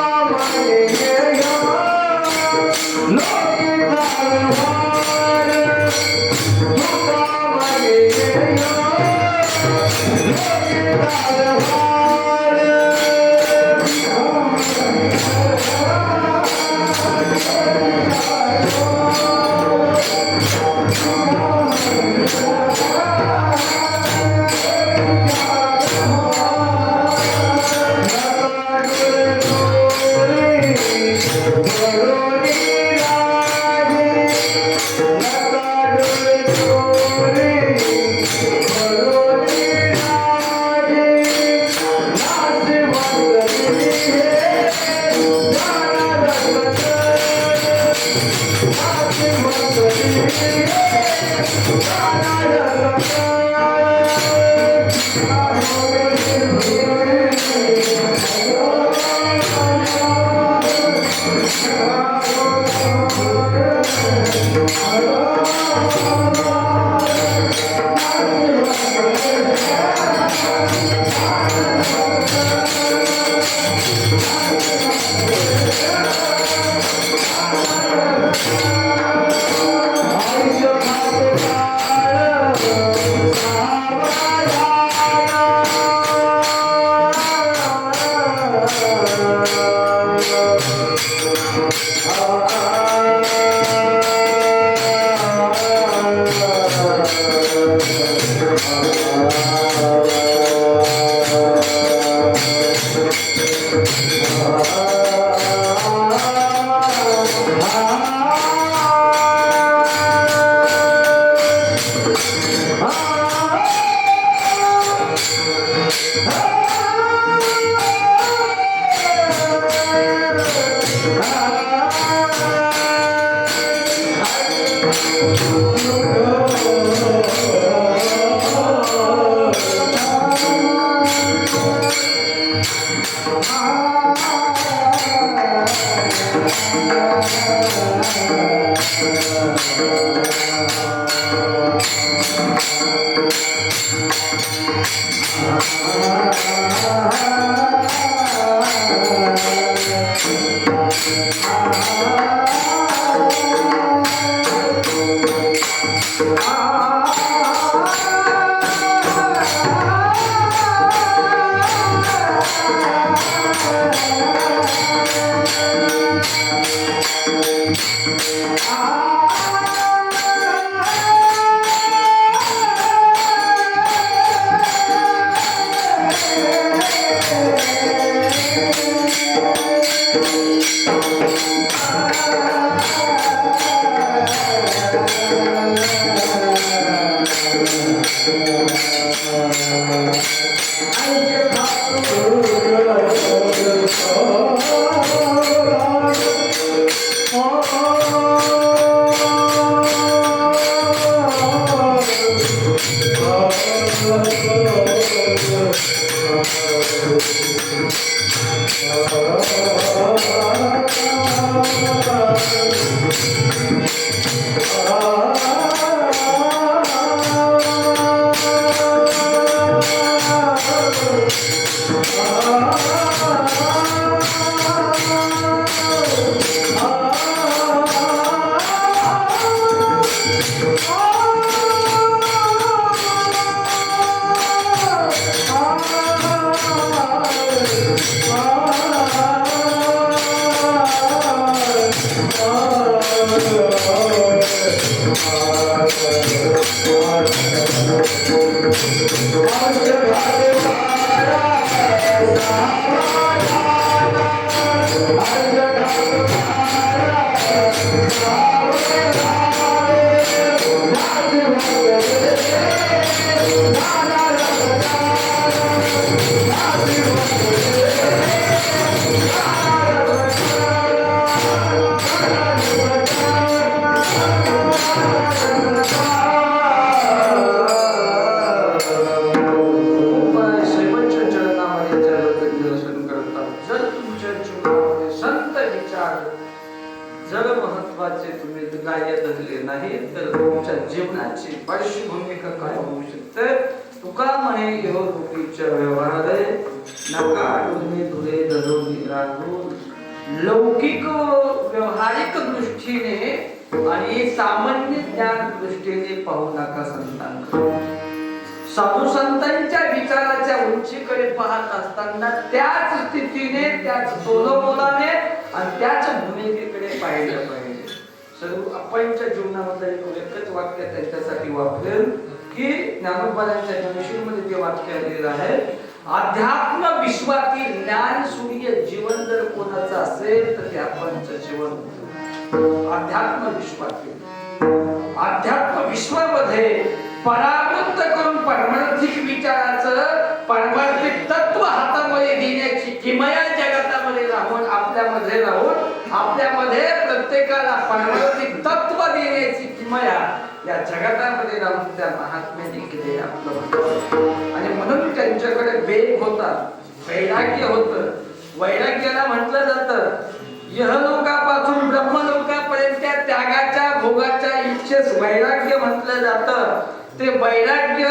जर महत्वाचे तुम्ही ग्राह्य धरले नाही तर तुमच्या जीवनाची बरीचशी भूमिका काय होऊ शकते. तुका म्हणे यो रूपीच्या व्यवहारे नका तुम्ही धुरे धरून राहून लौकिक व्यवहारिक दृष्टीने आणि सामान्य ज्ञान दृष्टीने पाहू नका संतांकडे. साधू संतांच्या विचाराच्या उंचीकडे पाहत असताना त्याच स्थितीने त्याच तोलमोलाने आणि त्याच भूमिकेकडे पाहिलं पाहिजे. सर्व आपणच्या जीवनामध्ये एकच वाक्य त्यांच्यासाठी वापरेल की ज्ञानोबांच्या ज्ञानेश्वरीमध्ये ते वाक्य आलेलं आहे. अध्यात्म विश्वातील ज्ञान सूर्य जीवन जर कोणाचं असेल तर ते आपणचं जीवन. अध्यात्म विश्वातील अध्यात्म विश्वामध्ये परावृत्त करून पारमार्थिक विचाराचं पारमार्थिक तत्व हातामध्ये घेण्याची किमया जगतामध्ये राहून आपल्यामध्ये राहून आपल्यामध्ये प्रत्येकाला पारमार्थिक तत्व देण्याची किमया या जगतामध्ये राहून त्या महात्म्याने केले आपलं. आणि म्हणून त्यांच्याकडे वेग होता, वैराग्य होतं. वैराग्याला म्हटलं जातं यहलोकापासून ब्रह्मलोकापर्यंत त्यागाच्या भोगाच्या इच्छेस वैराग्य म्हटलं जातं. ते वैराग्य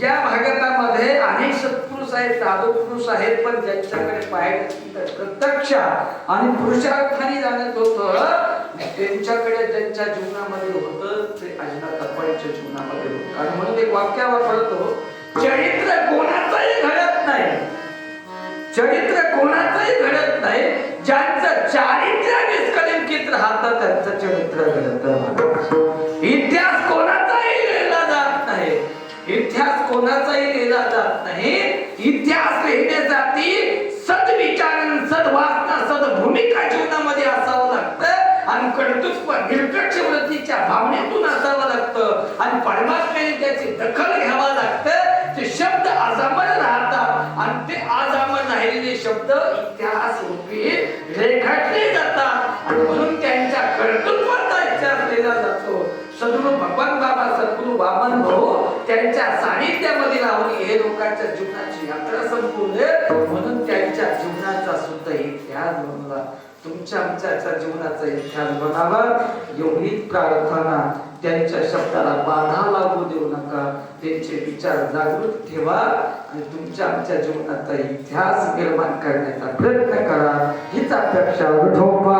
या भागतामध्ये अनेक सत्पुरुष आहेत, साधू पुरुष आहेत, पण ज्यांच्याकडे पाहिजे प्रत्यक्ष आणि पुरुषार्थाने जाणत होतं त्यांच्याकडे ज्यांच्या जीवनामध्ये होतं ते अजिबात आपणच्या जीवनामध्ये होतं. आणि म्हणून एक वाक्य वापरतो, चरित्र कोणाचंही घडत नाही, चरित्र कोणाचंही घडत नाही, ज्यांचं चारित्र्य निष्कलंकित राहतं त्यांचं चरित्र घडतं. इतिहास कोणाचाही लिहिला जात नाही, इतिहास कोणाचाही लिहिला जात नाही. इतिहास लिहिण्यासाठी सद्विचार, सद्वासना, सद्भूमिका जीवनामध्ये असावं लागतं आणि कर्तृत्व निरपेक्ष वृत्तीच्या भावनेतून असावं लागतं आणि परमात्म्याने त्याची दखल घ्यावं लागतं. ते शब्द अजामर राहतात आणि ते अजामर राहिलेले शब्द इतिहास रूपी रेखाटले जातात आणि म्हणून त्यांच्या कर्तृत्वाचा इतिहास लिहिला जातो. सद्गुरू भगवान बाबा, सद्गुरू वामन भाऊ त्यांच्या सानिध्यामध्ये राहून हे लोकांच्या जीवनाची यात्रा संपवले. म्हणून त्यांच्या जीवनाचा सुद्धा इतिहास बनवला. तुमच्या आमच्या जीवनाचा इतिहास बनावा एवढीच प्रार्थना. त्यांच्या शब्दाला बाधा लागू देऊ नका, त्यांचे विचार जागृत ठेवा आणि तुमच्या आमच्या जीवनाचा इतिहास निर्माण करण्याचा प्रयत्न करा हीच अपेक्षा. विठोबा